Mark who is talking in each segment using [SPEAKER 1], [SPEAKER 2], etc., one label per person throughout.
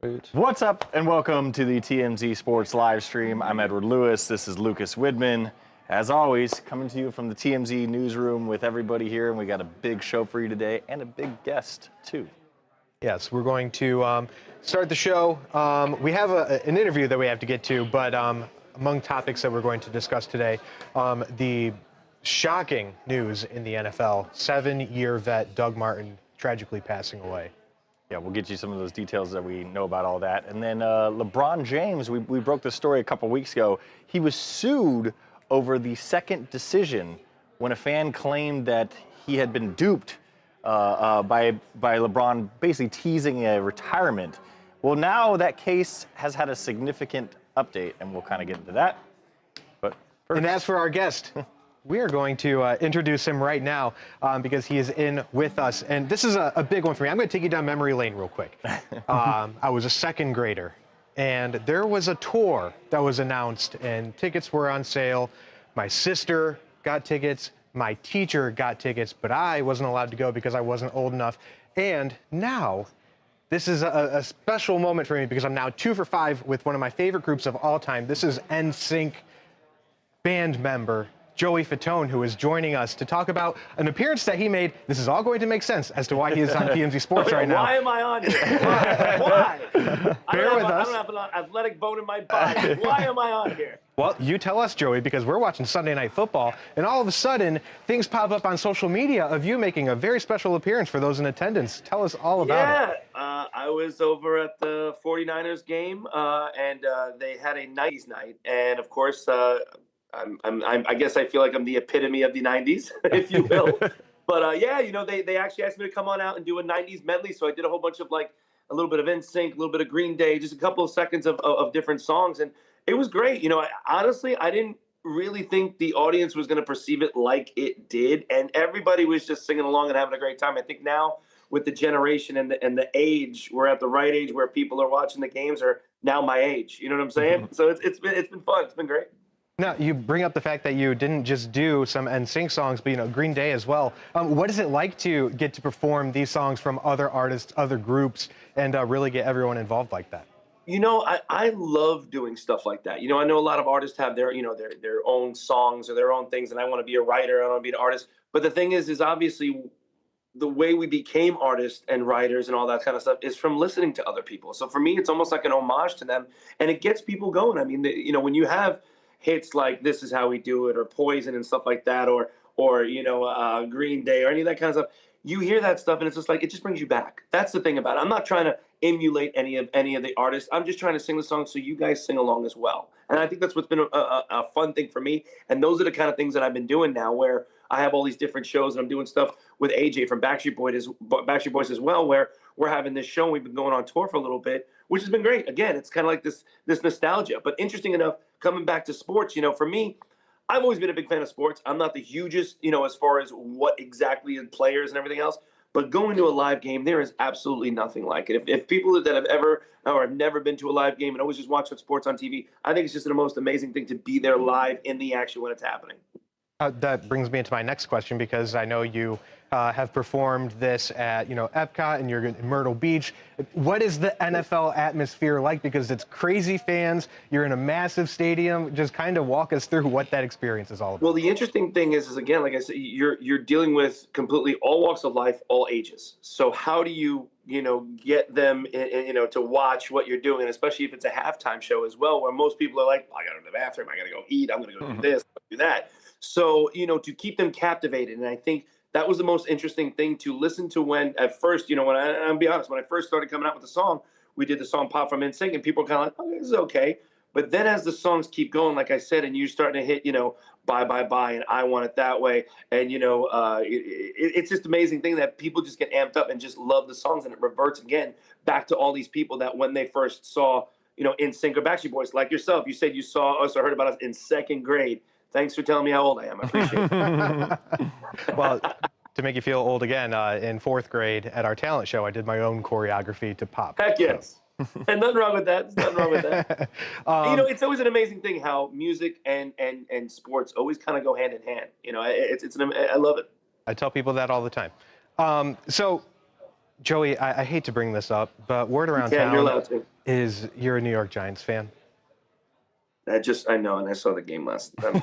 [SPEAKER 1] Sweet.
[SPEAKER 2] What's up, and welcome to the TMZ Sports live stream. I'm Edward Lewis. This is Lucas Widman. As always, coming to you from the TMZ Newsroom with everybody here, and we got a big show for you today and a big guest, too.
[SPEAKER 1] Yes, we're going to start the show. We have an interview that we have to get to, but among topics that we're going to discuss today, the shocking news in the NFL, 7-year vet Doug Martin tragically passing away.
[SPEAKER 2] Yeah, we'll get you some of those details that we know about all that. And then LeBron James, we broke the story a couple weeks ago. He was sued over the second decision when a fan claimed that he had been duped by LeBron basically teasing a retirement. Well, now that case has had a significant update, and we'll kind of get into that. But first.
[SPEAKER 1] And as for our guest, we are going to introduce him right now because he is in with us. And this is a big one for me. I'm going to take you down memory lane real quick. I was a second grader, and there was a tour that was announced, and tickets were on sale. My sister got tickets. My teacher got tickets, but I wasn't allowed to go because I wasn't old enough. And now, this is a special moment for me because I'm now 2 for 5 with one of my favorite groups of all time. This is NSYNC band member Joey Fatone, who is joining us to talk about an appearance that he made. This is all going to make sense as to why he is on TMZ Sports right now.
[SPEAKER 3] Why am I on here? Why?
[SPEAKER 1] Bear with us.
[SPEAKER 3] I don't have an athletic bone in my body. Why am I on here?
[SPEAKER 1] Well, you tell us, Joey, because we're watching Sunday Night Football, and all of a sudden, things pop up on social media of you making a very special appearance for those in attendance. Tell us all about it.
[SPEAKER 3] Yeah, I was over at the 49ers game, and they had a 90s night. And, of course, I guess I feel like I'm the epitome of the 90s, if you will. But, yeah, you know, they actually asked me to come on out and do a 90s medley. So I did a whole bunch of, like, a little bit of NSYNC, a little bit of Green Day, just a couple of seconds of different songs. And it was great. You know, honestly, I didn't really think the audience was going to perceive it like it did. And everybody was just singing along and having a great time. I think now with the generation and the age, we're at the right age where people are watching the games are now my age. You know what I'm saying? Mm-hmm. So it's been fun. It's been great.
[SPEAKER 1] Now, you bring up the fact that you didn't just do some NSYNC songs, but, you know, Green Day as well. What is it like to get to perform these songs from other artists, other groups, and really get everyone involved like that?
[SPEAKER 3] You know, I love doing stuff like that. You know, I know a lot of artists have their, you know, their own songs or their own things, and I want to be a writer, I want to be an artist. But the thing is obviously the way we became artists and writers and all that kind of stuff is from listening to other people. So for me, it's almost like an homage to them, and it gets people going. I mean, you know, when you have hits like This Is How We Do It or Poison and stuff like that, or you know, Green Day or any of that kind of stuff, you hear that stuff and it's just like, it just brings you back. That's the thing about it. I'm not trying to emulate any of the artists. I'm just trying to sing the song so you guys sing along as well. And I think that's what's been a fun thing for me. And those are the kind of things that I've been doing now, where I have all these different shows and I'm doing stuff with AJ from Backstreet Boys as well, where we're having this show and we've been going on tour for a little bit, which has been great. Again, it's kind of like this nostalgia. But interesting enough, coming back to sports, you know, for me, I've always been a big fan of sports. I'm not the hugest, you know, as far as what exactly is players and everything else. But going to a live game, there is absolutely nothing like it. If people that have ever or have never been to a live game and always just watch sports on TV, I think it's just the most amazing thing to be there live in the action when it's happening.
[SPEAKER 1] That brings me into my next question, because I know you have performed this at, you know, Epcot, and you're in Myrtle Beach. What is the NFL atmosphere like? Because it's crazy fans. You're in a massive stadium. Just kind of walk us through what that experience is all about.
[SPEAKER 3] Well, the interesting thing is again, like I said, you're dealing with completely all walks of life, all ages. So how do you know, get them, you know, to watch what you're doing, and especially if it's a halftime show as well, where most people are like, I got to go to the bathroom, I got to go eat, I'm going to go do this, do that. So, you know, to keep them captivated. And I think that was the most interesting thing to listen to when, at first, you know, I'll be honest, when I first started coming out with the song, we did the song Pop from NSYNC, and people were kind of like, oh, this is okay. But then as the songs keep going, like I said, and you're starting to hit, you know, Bye, Bye, Bye, and I Want It That Way. And, you know, it's just amazing thing that people just get amped up and just love the songs. And it reverts again back to all these people that when they first saw, you know, NSYNC or Backstreet Boys, like yourself, you said you saw us or heard about us in second grade. Thanks for telling me how old I am. I appreciate it.
[SPEAKER 1] Well, to make you feel old again, in 4th grade at our talent show, I did my own choreography to Pop.
[SPEAKER 3] Heck yes. And nothing wrong with that. There's nothing wrong with that. You know, it's always an amazing thing how music and sports always kind of go hand in hand. You know, I love it.
[SPEAKER 1] I tell people that all the time. So Joey, I hate to bring this up, but word around
[SPEAKER 3] Yeah, you're
[SPEAKER 1] town
[SPEAKER 3] allowed to.
[SPEAKER 1] is you're a New York Giants fan.
[SPEAKER 3] I know, and I saw the game last time.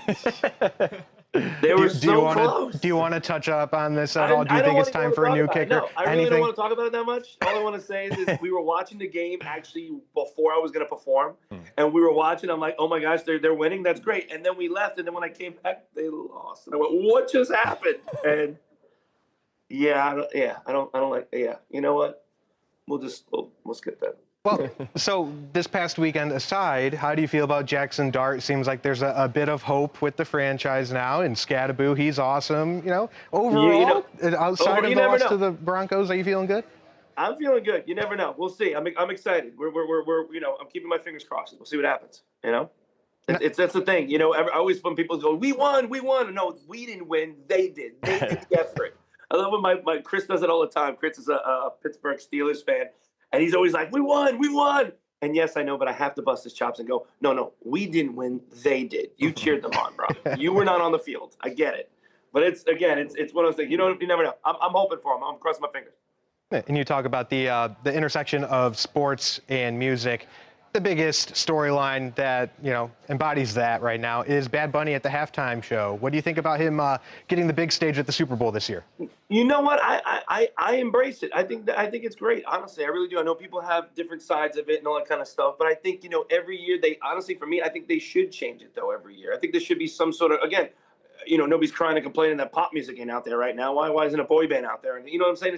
[SPEAKER 3] They were
[SPEAKER 1] Do you
[SPEAKER 3] so
[SPEAKER 1] want
[SPEAKER 3] close.
[SPEAKER 1] to touch up on this at all? Do you
[SPEAKER 3] I don't
[SPEAKER 1] think it's
[SPEAKER 3] wanna
[SPEAKER 1] time
[SPEAKER 3] even
[SPEAKER 1] for a
[SPEAKER 3] talk
[SPEAKER 1] new
[SPEAKER 3] about it.
[SPEAKER 1] kicker?
[SPEAKER 3] No, I really
[SPEAKER 1] Anything?
[SPEAKER 3] don't want to talk about it that much. All I want to say is we were watching the game actually before I was going to perform, and we were watching. I'm like, oh my gosh, they're winning. That's great. And then we left, and then when I came back, they lost. And I went, what just happened? And I don't like. Yeah, you know what? We'll skip that.
[SPEAKER 1] Well, so this past weekend aside, how do you feel about Jackson Dart? Seems like there's a bit of hope with the franchise now, and Scadaboo, he's awesome. Overall, outside of the loss to the Broncos, are you feeling good?
[SPEAKER 3] I'm feeling good. You never know. We'll see. I'm excited. We're I'm keeping my fingers crossed. We'll see what happens. That's the thing. Always when people go, we won. No, we didn't win. They did. They did the effort. I love when my Chris does it all the time. Chris is a Pittsburgh Steelers fan, and he's always like, we won. And yes, I know, but I have to bust his chops and go, no, we didn't win. They did. You cheered them on, bro. You were not on the field. I get it. But it's one of those things. You never know. I'm hoping for him. I'm crossing my fingers.
[SPEAKER 1] And you talk about the intersection of sports and music. The biggest storyline that embodies that right now is Bad Bunny at the halftime show. What do you think about him getting the big stage at the Super Bowl this year?
[SPEAKER 3] You know what? I embrace it. I think it's great. Honestly, I really do. I know people have different sides of it and all that kind of stuff, but I think every year for me, I think they should change it though. Every year, I think there should be some sort of nobody's crying and complaining that pop music ain't out there right now. Why isn't a boy band out there? And you know what I'm saying?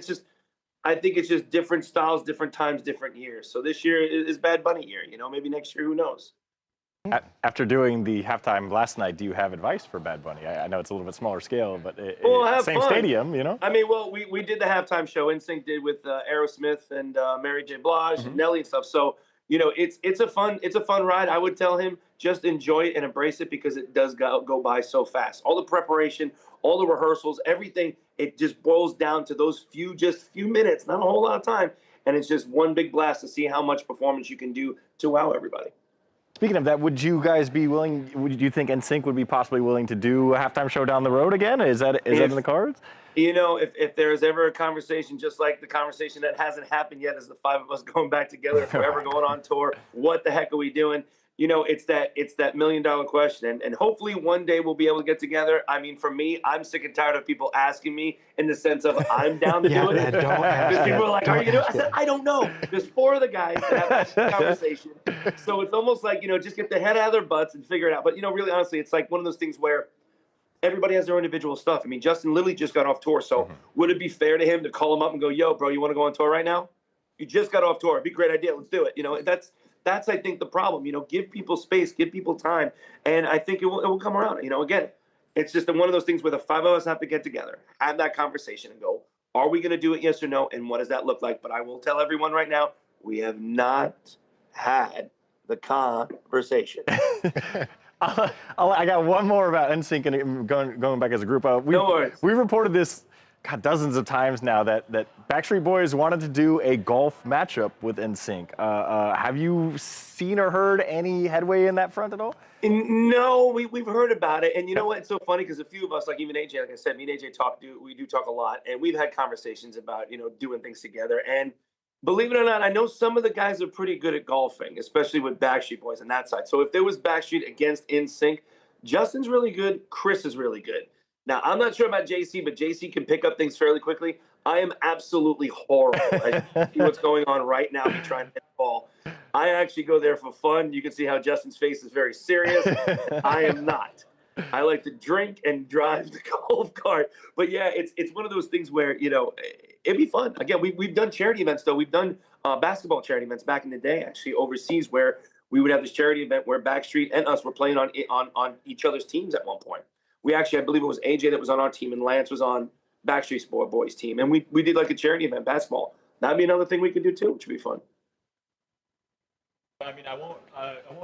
[SPEAKER 3] I think it's just different styles, different times, different years. So this year is Bad Bunny year. Maybe next year, who knows?
[SPEAKER 2] After doing the halftime last night, do you have advice for Bad Bunny? I know it's a little bit smaller scale, but same
[SPEAKER 3] fun.
[SPEAKER 2] Stadium,
[SPEAKER 3] I mean, we did the halftime show. NSYNC did with Aerosmith and Mary J. Blige and Nelly and stuff. So it's a fun ride. I would tell him just enjoy it and embrace it because it does go by so fast. All the preparation, all the rehearsals, everything. It just boils down to those few minutes, not a whole lot of time, and it's just one big blast to see how much performance you can do to wow everybody.
[SPEAKER 2] Speaking of that, would you guys be willing? Would you think NSYNC would be possibly willing to do a halftime show down the road again? Is that in the cards?
[SPEAKER 3] If there is ever a conversation, just like the conversation that hasn't happened yet, is the five of us going back together, if we're ever going on tour, what the heck are we doing? It's that $1 million question. And hopefully one day we'll be able to get together. I mean, for me, I'm sick and tired of people asking me in the sense of I'm down to do it. Because people are like, are you going to do it? I said, I don't know. There's 4 of the guys that have that conversation. So it's almost like, just get the head out of their butts and figure it out. But, really, honestly, it's like one of those things where everybody has their individual stuff. I mean, Justin literally just got off tour. So would it be fair to him to call him up and go, yo, bro, you want to go on tour right now? You just got off tour. It'd be a great idea. Let's do it. That's I think the problem. Give people space, give people time, and I think it will come around. Again, it's just one of those things where the 5 of us have to get together, have that conversation, and go, are we going to do it? Yes or no? And what does that look like? But I will tell everyone right now, we have not had the conversation.
[SPEAKER 2] I got one more about NSYNC and going back as a group.
[SPEAKER 3] No worries.
[SPEAKER 2] We reported this dozens of times now that Backstreet Boys wanted to do a golf matchup with NSYNC. Have you seen or heard any headway in that front at all?
[SPEAKER 3] No, we've heard about it. And you know what? It's so funny because a few of us, like even AJ, like I said, me and AJ we do talk a lot. And we've had conversations about, doing things together. And believe it or not, I know some of the guys are pretty good at golfing, especially with Backstreet Boys on that side. So if there was Backstreet against NSYNC, Justin's really good. Chris is really good. Now, I'm not sure about JC, but JC can pick up things fairly quickly. I am absolutely horrible. I see what's going on right now. I'm trying to hit the ball. I actually go there for fun. You can see how Justin's face is very serious. I am not. I like to drink and drive the golf cart. But yeah, it's one of those things where, it'd be fun. Again, we've done charity events, though. We've done basketball charity events back in the day, actually, overseas, where we would have this charity event where Backstreet and us were playing on each other's teams at one point. We actually, I believe it was AJ that was on our team and Lance was on Backstreet Boys team. And we did like a charity event, basketball. That'd be another thing we could do too, which would be fun.
[SPEAKER 4] I mean, I won't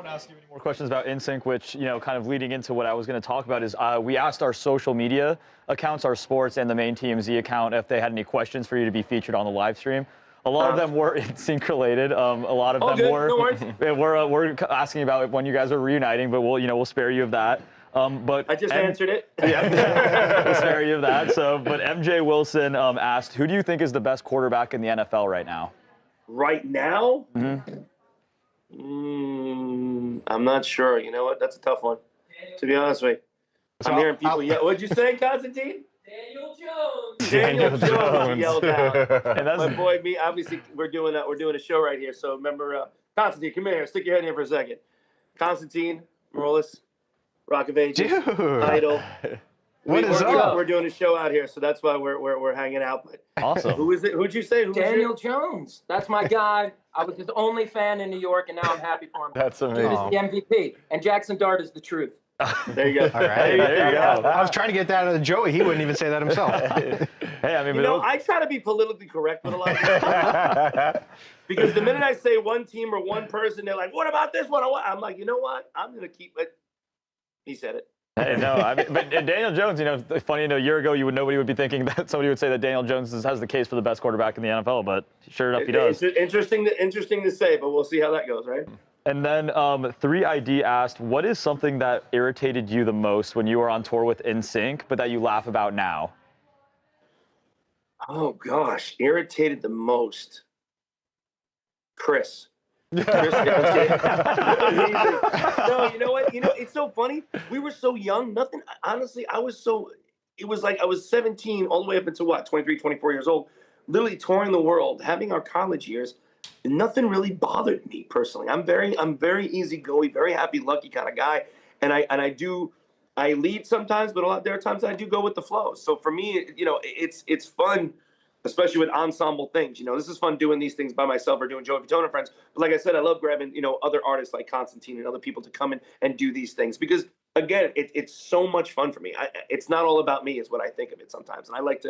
[SPEAKER 4] ask you any more questions about NSYNC, which, kind of leading into what I was going to talk about is we asked our social media accounts, our sports and the main TMZ account, if they had any questions for you to be featured on the live stream. A lot of them were NSYNC related. A lot of them were.
[SPEAKER 3] No worries.
[SPEAKER 4] We're asking about when you guys are reuniting, but we'll spare you of that. But
[SPEAKER 3] I just answered it.
[SPEAKER 4] Yeah, we'll spare you of that. So, but MJ Wilson asked, who do you think is the best quarterback in the NFL right now?
[SPEAKER 3] Right now? I'm not sure. You know what? That's a tough one. To be honest with you. I'm hearing people yell. What'd you say, Constantine?
[SPEAKER 5] Daniel Jones.
[SPEAKER 3] Daniel Jones yelled out.
[SPEAKER 4] And that's
[SPEAKER 3] My boy, me. Obviously, we're doing a show right here. So remember, Constantine, come here. Stick your head in here for a second. Constantine, Morales, Rock of Ages,
[SPEAKER 1] Dude.
[SPEAKER 3] Idol.
[SPEAKER 1] What is up?
[SPEAKER 3] We're doing a show out here, so that's why we're hanging out. But
[SPEAKER 4] awesome.
[SPEAKER 3] who is it? Who'd you say?
[SPEAKER 5] Daniel Jones. That's my guy. I was his only fan in New York, and now I'm happy for him.
[SPEAKER 2] That's
[SPEAKER 5] Dude
[SPEAKER 2] amazing.
[SPEAKER 5] is the MVP, and Jackson Dart is the truth.
[SPEAKER 3] There you go.
[SPEAKER 1] All right.
[SPEAKER 4] There you go.
[SPEAKER 1] I was trying to get that out of Joey. He wouldn't even say that himself.
[SPEAKER 4] Hey, I mean,
[SPEAKER 3] You know, I try to be politically correct with a lot of this because the minute I say one team or one person, they're like, "What about this one?" I'm like, you know what? I'm gonna keep it. He said it.
[SPEAKER 4] hey, no, I mean, but Daniel Jones, you know, funny, a year ago, nobody would be thinking that somebody would say that Daniel Jones has the case for the best quarterback in the NFL, but sure enough, he does.
[SPEAKER 3] It's interesting to say, but we'll see how that goes, right?
[SPEAKER 4] And then 3ID asked, what is something that irritated you the most when you were on tour with NSYNC, but that you laugh about now?
[SPEAKER 3] Oh gosh, irritated the most. Chris. No, you know what? You know, it's so funny. We were so young. Nothing. Honestly, it was like I was 17 all the way up until what, 23, 24 years old, literally touring the world, having our college years. And nothing really bothered me personally. I'm very easygoing, very happy, lucky kind of guy. And I lead sometimes, but there are times I do go with the flow. So for me, you know, it's fun, especially with ensemble things. You know, this is fun doing these things by myself or doing Joey Fatone and friends. But like I said, I love grabbing, you know, other artists like Constantine and other people to come in and do these things because again, it's so much fun for me. It's not all about me, is what I think of it sometimes, and I like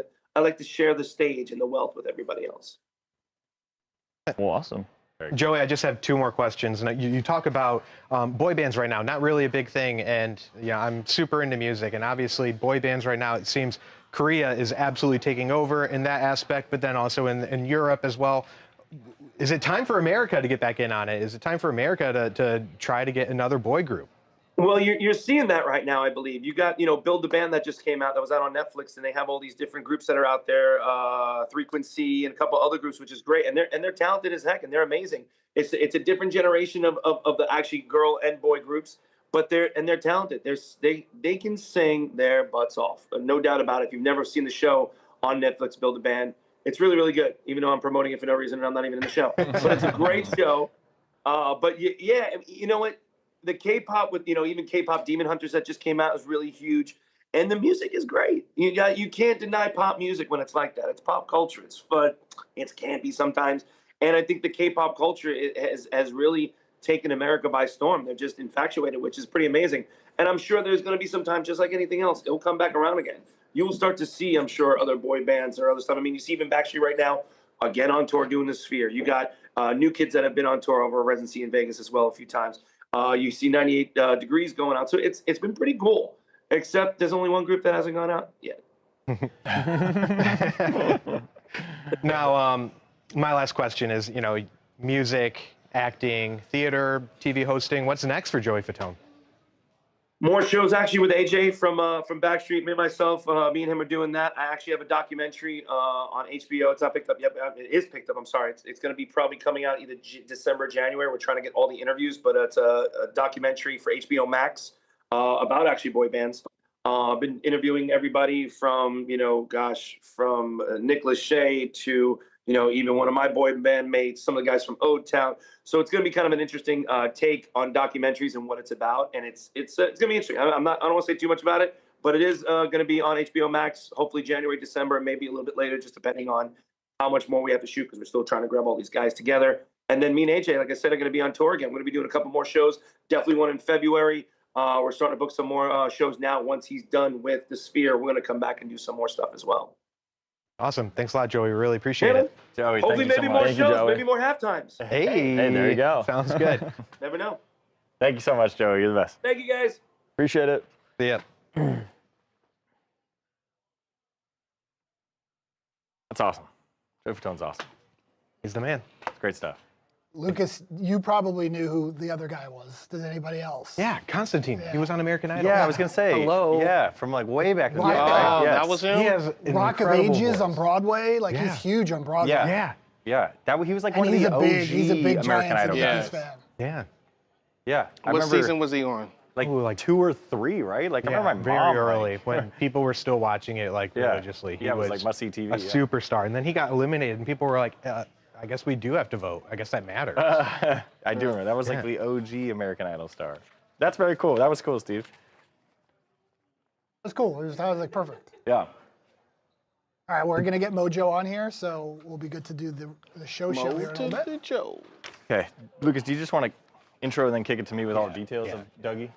[SPEAKER 3] to share the stage and the wealth with everybody else.
[SPEAKER 4] Well, awesome.
[SPEAKER 1] Joey, I just have two more questions. And you talk about boy bands right now, not really a big thing. And yeah, I'm super into music. And obviously, boy bands right now, it seems Korea is absolutely taking over in that aspect, but then also in Europe as well. Is it time for America to get back in on it? Is it time for America to try to get another boy group?
[SPEAKER 3] Well, you're seeing that right now, I believe. You got, you know, Build the Band that just came out, that was out on Netflix, and they have all these different groups that are out there, Frequency and a couple other groups, which is great, and they're talented as heck, and they're amazing. It's a different generation of the actually girl and boy groups, but they're talented. They can sing their butts off, no doubt about it. If you've never seen the show on Netflix, Build a Band, it's really, really good. Even though I'm promoting it for no reason and I'm not even in the show, but it's a great show. But yeah, you know what? The K-pop with, you know, even K-pop Demon Hunters that just came out is really huge, and the music is great. You can't deny pop music when it's like that. It's pop culture. It's fun. It's campy sometimes, and I think the K-pop culture has really taken America by storm. They're just infatuated, which is pretty amazing. And I'm sure there's going to be some time, just like anything else, it'll come back around again. You will start to see, I'm sure, other boy bands or other stuff. I mean, you see even Backstreet right now, again on tour doing the Sphere. You got new kids that have been on tour over a residency in Vegas as well a few times. You see 98 Degrees going out. So it's been pretty cool, except there's only one group that hasn't gone out yet.
[SPEAKER 1] Now, my last question is, you know, music, acting, theater, TV hosting. What's next for Joey Fatone?
[SPEAKER 3] More shows actually with AJ from Backstreet. Me and myself, me and him are doing that. I actually have a documentary on HBO. It's not picked up yet. It is picked up. I'm sorry. It's going to be probably coming out either December, January. We're trying to get all the interviews, but it's a documentary for HBO Max about actually boy bands. I've been interviewing everybody from, you know, from Nick Lachey to, you know, even one of my boy band mates, some of the guys from Ode Town. So it's going to be kind of an interesting take on documentaries and what it's about, and it's going to be interesting. I don't want to say too much about it, but it is going to be on HBO Max, hopefully January, December, maybe a little bit later, just depending on how much more we have to shoot because we're still trying to grab all these guys together. And then me and AJ, like I said, are going to be on tour again. We're going to be doing a couple more shows. Definitely one in February. We're starting to book some more shows now. Once he's done with the Sphere, we're going to come back and do some more stuff as well.
[SPEAKER 1] Awesome. Thanks a lot, Joey. Really appreciate it.
[SPEAKER 2] Joey,
[SPEAKER 3] hopefully
[SPEAKER 2] thank you
[SPEAKER 3] maybe
[SPEAKER 2] so
[SPEAKER 3] more
[SPEAKER 2] much.
[SPEAKER 3] shows, maybe more half times.
[SPEAKER 1] Hey,
[SPEAKER 4] there you go.
[SPEAKER 1] Sounds good.
[SPEAKER 3] Never know.
[SPEAKER 2] Thank you so much, Joey. You're the best.
[SPEAKER 3] Thank you, guys.
[SPEAKER 4] Appreciate it.
[SPEAKER 1] See ya.
[SPEAKER 2] That's awesome. Joey Fatone's awesome.
[SPEAKER 1] He's the man.
[SPEAKER 2] It's great stuff.
[SPEAKER 6] Lucas, you probably knew who the other guy was. Does anybody else?
[SPEAKER 1] Yeah, Constantine. He was on American Idol.
[SPEAKER 2] Yeah, I was gonna say.
[SPEAKER 1] Hello.
[SPEAKER 2] Yeah, from like way back. in the
[SPEAKER 6] Rock-
[SPEAKER 2] day.
[SPEAKER 6] Oh,
[SPEAKER 2] Yes.
[SPEAKER 7] that was him?
[SPEAKER 1] He has an
[SPEAKER 6] Rock of
[SPEAKER 1] incredible
[SPEAKER 6] Ages
[SPEAKER 1] voice.
[SPEAKER 6] on Broadway. Like,
[SPEAKER 1] Yeah.
[SPEAKER 6] he's huge on Broadway.
[SPEAKER 2] Yeah.
[SPEAKER 1] Yeah.
[SPEAKER 2] Yeah, he was like
[SPEAKER 6] And
[SPEAKER 2] one of
[SPEAKER 6] he's
[SPEAKER 2] the
[SPEAKER 6] a
[SPEAKER 2] OG
[SPEAKER 6] big, he's a big
[SPEAKER 2] American
[SPEAKER 6] Giants
[SPEAKER 2] Idol
[SPEAKER 6] and
[SPEAKER 7] Yeah.
[SPEAKER 6] Yankees
[SPEAKER 2] guys.
[SPEAKER 6] fan.
[SPEAKER 1] Yeah.
[SPEAKER 2] Yeah, I
[SPEAKER 7] What
[SPEAKER 2] remember
[SPEAKER 7] season was he on?
[SPEAKER 2] like,
[SPEAKER 1] Ooh, like
[SPEAKER 2] 2 or 3, right? Like I
[SPEAKER 1] Yeah,
[SPEAKER 2] remember my
[SPEAKER 1] very
[SPEAKER 2] mom
[SPEAKER 1] early
[SPEAKER 2] like,
[SPEAKER 1] when people were still watching it like
[SPEAKER 2] Yeah.
[SPEAKER 1] religiously. He
[SPEAKER 2] Yeah, it was like must-see TV,
[SPEAKER 1] a
[SPEAKER 2] yeah.
[SPEAKER 1] superstar, and then he got eliminated, and people were like, "I guess we do have to vote. I guess that matters."
[SPEAKER 2] I do remember that was like the OG American Idol star. That's very cool. That was cool, Steve.
[SPEAKER 6] That's cool. That was like perfect.
[SPEAKER 2] Yeah.
[SPEAKER 6] All right, we're gonna get Mojo on here, so we'll be good to do the show here in a little bit.
[SPEAKER 7] the Joe.
[SPEAKER 2] Okay, Lucas, do you just want to intro and then kick it to me with all the details of Dougie?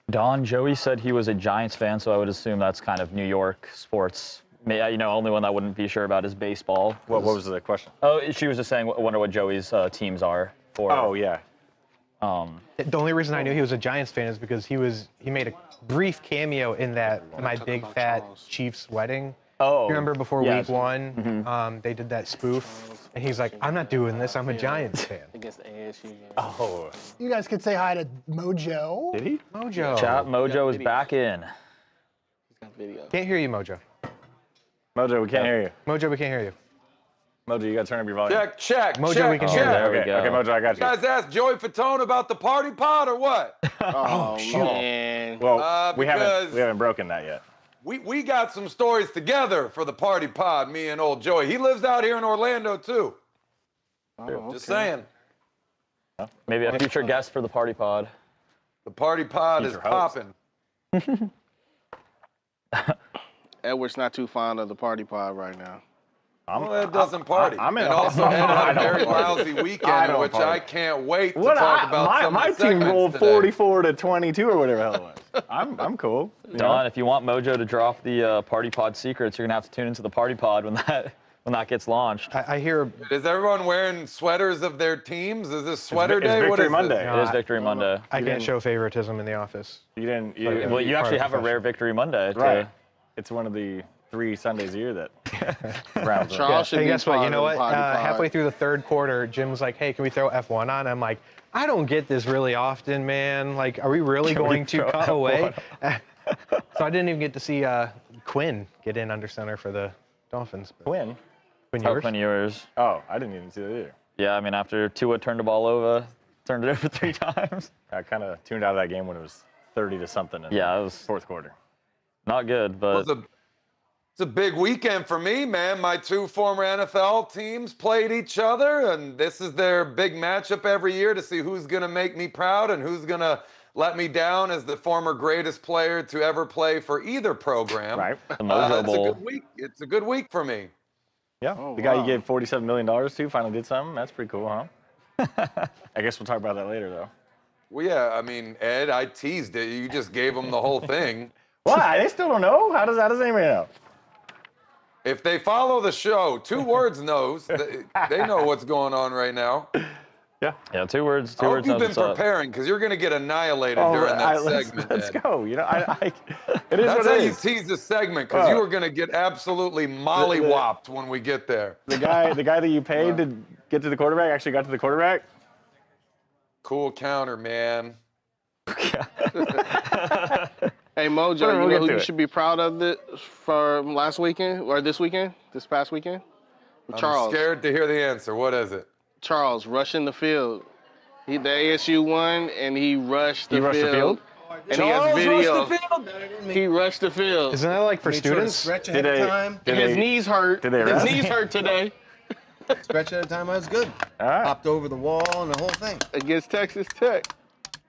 [SPEAKER 4] Don, Joey said he was a Giants fan, so I would assume that's kind of New York sports. Only one that I wouldn't be sure about is baseball.
[SPEAKER 2] What was the question?
[SPEAKER 4] Oh, she was just saying, I wonder what Joey's teams are for.
[SPEAKER 2] Oh yeah.
[SPEAKER 1] The only reason I knew he was a Giants fan is because he made a brief cameo in that My Big Fat Chiefs Wedding.
[SPEAKER 4] Oh,
[SPEAKER 1] You remember before
[SPEAKER 4] yes.
[SPEAKER 1] week one, they did that spoof, and he's like, "I'm not doing this. I'm a Giants fan."
[SPEAKER 7] Against the ASU game.
[SPEAKER 2] Oh,
[SPEAKER 6] You guys could say hi to Mojo.
[SPEAKER 2] did he?
[SPEAKER 1] Mojo.
[SPEAKER 4] Chat Mojo is
[SPEAKER 7] videos.
[SPEAKER 4] back in.
[SPEAKER 7] He's got video.
[SPEAKER 1] Can't hear you, Mojo.
[SPEAKER 2] Mojo, we can't hear you.
[SPEAKER 1] Mojo, we can't hear you.
[SPEAKER 2] Mojo, you got to turn up your volume.
[SPEAKER 8] Check.
[SPEAKER 1] Mojo,
[SPEAKER 8] check,
[SPEAKER 1] we can
[SPEAKER 8] check.
[SPEAKER 1] hear you.
[SPEAKER 4] there we
[SPEAKER 2] Okay,
[SPEAKER 4] go.
[SPEAKER 2] okay, Mojo, I got
[SPEAKER 8] You
[SPEAKER 2] you.
[SPEAKER 8] guys asked Joey Fatone about the party pod or what?
[SPEAKER 7] Oh, man.
[SPEAKER 2] Well, we
[SPEAKER 8] because-
[SPEAKER 2] haven't broken that yet.
[SPEAKER 8] We got some stories together for the party pod, me and old Joey. He lives out here in Orlando too.
[SPEAKER 7] Oh,
[SPEAKER 8] Just
[SPEAKER 7] okay.
[SPEAKER 8] saying.
[SPEAKER 4] Maybe a future guest for the party pod.
[SPEAKER 8] The party pod is
[SPEAKER 2] Future host.
[SPEAKER 8] popping.
[SPEAKER 7] Edward's not too fond of the party pod right now.
[SPEAKER 8] Well, Ed doesn't party.
[SPEAKER 2] I'm in
[SPEAKER 8] and
[SPEAKER 2] a-
[SPEAKER 8] also Ed
[SPEAKER 2] I
[SPEAKER 8] had a
[SPEAKER 2] don't
[SPEAKER 8] very
[SPEAKER 2] party.
[SPEAKER 8] lousy
[SPEAKER 2] I
[SPEAKER 8] weekend,
[SPEAKER 2] don't
[SPEAKER 8] which
[SPEAKER 2] party.
[SPEAKER 8] I can't wait to
[SPEAKER 2] What?
[SPEAKER 8] talk about. some
[SPEAKER 2] my
[SPEAKER 8] of the
[SPEAKER 2] team
[SPEAKER 8] segments
[SPEAKER 2] rolled
[SPEAKER 8] today.
[SPEAKER 2] 44-22 or whatever the hell it was. I'm cool. you know?
[SPEAKER 4] Don, if you want Mojo to drop the party pod secrets, you're gonna have to tune into the party pod when that gets launched.
[SPEAKER 1] I hear.
[SPEAKER 8] Is everyone wearing sweaters of their teams? Is this sweater
[SPEAKER 2] It's
[SPEAKER 8] day? What
[SPEAKER 2] Victory
[SPEAKER 8] is
[SPEAKER 2] Monday.
[SPEAKER 8] this?
[SPEAKER 4] It is Victory Monday.
[SPEAKER 1] I can't show favoritism in the office.
[SPEAKER 2] You didn't.
[SPEAKER 4] Well, you actually have a rare Victory Monday.
[SPEAKER 2] Right. It's one of the 3 Sundays a year that Browns.
[SPEAKER 7] Charles should
[SPEAKER 1] Hey,
[SPEAKER 7] be
[SPEAKER 1] guess what?
[SPEAKER 7] part
[SPEAKER 1] You know
[SPEAKER 7] of the
[SPEAKER 1] what?
[SPEAKER 7] party pod.
[SPEAKER 1] Halfway through the third quarter, Jim was like, "Hey, can we throw F1 on?" I'm like, "I don't get this really often, man. Like, are we really going to
[SPEAKER 2] throw
[SPEAKER 1] cut
[SPEAKER 2] F1
[SPEAKER 1] away?" So I didn't even get to see Quinn get in under center for the Dolphins. But
[SPEAKER 2] Win.
[SPEAKER 1] Quinn
[SPEAKER 4] Oh,
[SPEAKER 1] Ewers?
[SPEAKER 4] Quinn Ewers.
[SPEAKER 2] Oh, I didn't even see that either.
[SPEAKER 4] Yeah, I mean, after Tua turned the ball over, turned it over 3 times.
[SPEAKER 2] I kind of tuned out of that game when it was 30 to something in
[SPEAKER 4] Yeah,
[SPEAKER 2] the
[SPEAKER 4] it was
[SPEAKER 2] fourth quarter.
[SPEAKER 4] not good, but
[SPEAKER 8] It's a big weekend for me, man. My 2 former NFL teams played each other, and this is their big matchup every year to see who's going to make me proud and who's going to let me down as the former greatest player to ever play for either program.
[SPEAKER 2] Right.
[SPEAKER 4] the Mojo
[SPEAKER 8] It's a
[SPEAKER 4] Bowl.
[SPEAKER 8] good week. It's a good week for me.
[SPEAKER 2] Yeah.
[SPEAKER 7] Oh,
[SPEAKER 2] the guy
[SPEAKER 7] wow.
[SPEAKER 2] you gave $47 million to finally did something. That's pretty cool, huh? I guess we'll talk about that later, though.
[SPEAKER 8] Well, yeah, I mean, Ed, I teased it. You just gave them the whole thing.
[SPEAKER 2] Why? They still don't know. How does anybody know?
[SPEAKER 8] If they follow the show, 2 words knows. They know what's going on right now.
[SPEAKER 2] Yeah.
[SPEAKER 4] Yeah, 2 words.
[SPEAKER 8] I
[SPEAKER 4] 2
[SPEAKER 8] hope
[SPEAKER 4] words
[SPEAKER 8] you've
[SPEAKER 4] knows
[SPEAKER 8] been
[SPEAKER 4] what's up.
[SPEAKER 8] preparing because you're going to get annihilated during that segment.
[SPEAKER 2] Let's
[SPEAKER 8] Ed.
[SPEAKER 2] go. You know, it is
[SPEAKER 8] That's
[SPEAKER 2] what
[SPEAKER 8] how
[SPEAKER 2] it
[SPEAKER 8] you
[SPEAKER 2] is.
[SPEAKER 8] tease the segment because you are going to get absolutely mollywopped when we get there.
[SPEAKER 2] The guy that you paid to get to the quarterback actually got to the quarterback.
[SPEAKER 8] Cool counter, man.
[SPEAKER 7] Hey, Mojo,
[SPEAKER 2] Whatever,
[SPEAKER 7] you
[SPEAKER 2] we'll
[SPEAKER 7] know
[SPEAKER 2] get
[SPEAKER 7] who
[SPEAKER 2] to
[SPEAKER 7] you
[SPEAKER 2] it.
[SPEAKER 7] should be proud of from last weekend or this past weekend?
[SPEAKER 8] I'm
[SPEAKER 7] Charles.
[SPEAKER 8] scared to hear the answer. What is it?
[SPEAKER 7] Charles rushing the field. The ASU won, and he rushed the
[SPEAKER 2] He rushed the field?
[SPEAKER 7] And he has video.
[SPEAKER 8] Rushed the field?
[SPEAKER 7] He rushed the field.
[SPEAKER 1] Isn't that like for
[SPEAKER 9] Made sure to
[SPEAKER 1] students?
[SPEAKER 9] stretch
[SPEAKER 2] Did
[SPEAKER 9] ahead of
[SPEAKER 2] they-
[SPEAKER 9] time.
[SPEAKER 2] did
[SPEAKER 7] His
[SPEAKER 2] they-
[SPEAKER 7] knees hurt.
[SPEAKER 2] did they
[SPEAKER 7] His
[SPEAKER 2] rest?
[SPEAKER 7] knees hurt today
[SPEAKER 9] Stretch ahead of time. I was good.
[SPEAKER 2] All right.
[SPEAKER 9] Hopped over the wall and the whole thing.
[SPEAKER 7] against Texas Tech.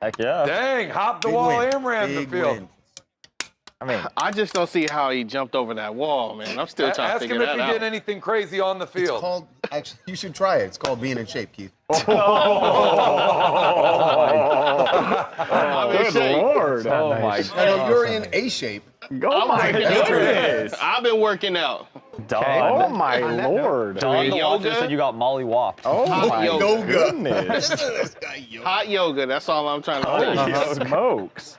[SPEAKER 4] Heck yeah.
[SPEAKER 8] Dang, hopped the
[SPEAKER 9] Big
[SPEAKER 8] wall
[SPEAKER 9] win.
[SPEAKER 8] and ran the
[SPEAKER 9] Big
[SPEAKER 8] field.
[SPEAKER 9] win.
[SPEAKER 2] I mean,
[SPEAKER 7] I just don't see how he jumped over that wall, man. I'm still trying to
[SPEAKER 8] Ask
[SPEAKER 7] figure
[SPEAKER 8] him if
[SPEAKER 7] that
[SPEAKER 8] he
[SPEAKER 7] out.
[SPEAKER 8] did anything crazy on the
[SPEAKER 9] It's
[SPEAKER 8] field.
[SPEAKER 9] called, actually, you should try it. It's called being in shape, Keith.
[SPEAKER 7] I'm in
[SPEAKER 2] good
[SPEAKER 7] shape.
[SPEAKER 2] Lord.
[SPEAKER 4] Oh my
[SPEAKER 9] I know you're in A shape.
[SPEAKER 2] Oh my goodness.
[SPEAKER 7] I've been working out.
[SPEAKER 4] Don.
[SPEAKER 2] Oh my Lord.
[SPEAKER 4] Don, the
[SPEAKER 7] Yoga?
[SPEAKER 4] watcher said you got Molly whopped.
[SPEAKER 2] Oh my
[SPEAKER 7] yoga.
[SPEAKER 2] goodness.
[SPEAKER 9] This guy, yo.
[SPEAKER 7] Hot yoga. That's all I'm trying to say.
[SPEAKER 2] Holy smokes.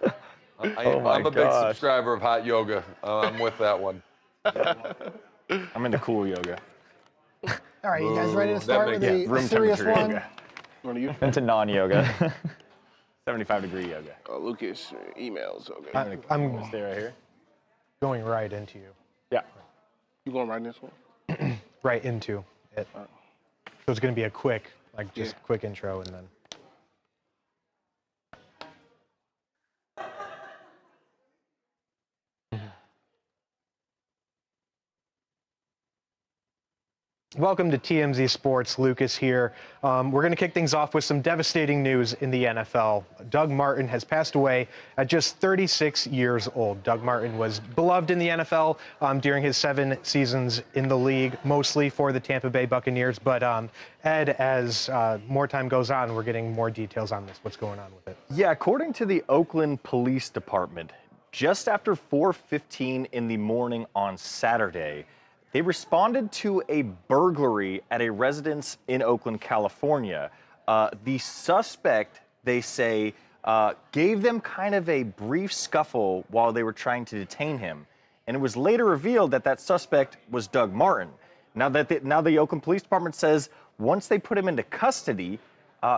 [SPEAKER 8] I'm a big
[SPEAKER 2] gosh.
[SPEAKER 8] subscriber of hot yoga. I'm with that one.
[SPEAKER 2] I'm into cool yoga.
[SPEAKER 6] All right, you guys ready to
[SPEAKER 8] That
[SPEAKER 6] start with
[SPEAKER 8] makes-
[SPEAKER 6] the
[SPEAKER 2] room
[SPEAKER 6] serious
[SPEAKER 2] temperature
[SPEAKER 6] one?
[SPEAKER 2] yoga.
[SPEAKER 7] What are you?
[SPEAKER 4] Into non-yoga.
[SPEAKER 2] 75-degree yoga.
[SPEAKER 7] Oh, Lucas, emails. Okay.
[SPEAKER 1] I'm
[SPEAKER 2] Stay right here.
[SPEAKER 1] going right into you.
[SPEAKER 2] Yeah.
[SPEAKER 7] You going right in this one?
[SPEAKER 1] Right into it. So it's going to be a quick,
[SPEAKER 7] Yeah.
[SPEAKER 1] quick intro and then. Welcome to TMZ Sports. Lucas here. We're going to kick things off with some devastating news in the NFL. Doug Martin has passed away at just 36 years old. Doug Martin was beloved in the NFL during his 7 seasons in the league, mostly for the Tampa Bay Buccaneers. But Ed, as more time goes on, we're getting more details on this. What's going on with it?
[SPEAKER 2] Yeah, according to the Oakland Police Department, just after 4:15 in the morning on Saturday, they responded to a burglary at a residence in Oakland, California. The suspect, they say, gave them kind of a brief scuffle while they were trying to detain him. And it was later revealed that that suspect was Doug Martin. Now the Oakland Police Department says once they put him into custody,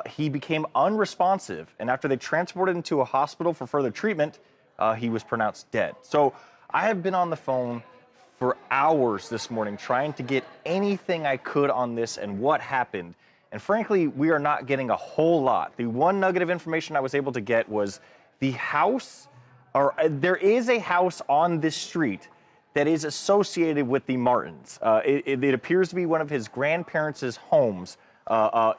[SPEAKER 2] he became unresponsive. And after they transported him to a hospital for further treatment, he was pronounced dead. So I have been on the phone for hours this morning trying to get anything I could on this and what happened. And frankly, we are not getting a whole lot. The one nugget of information I was able to get was the house, or there is a house on this street that is associated with the Martins. It appears to be one of his grandparents' homes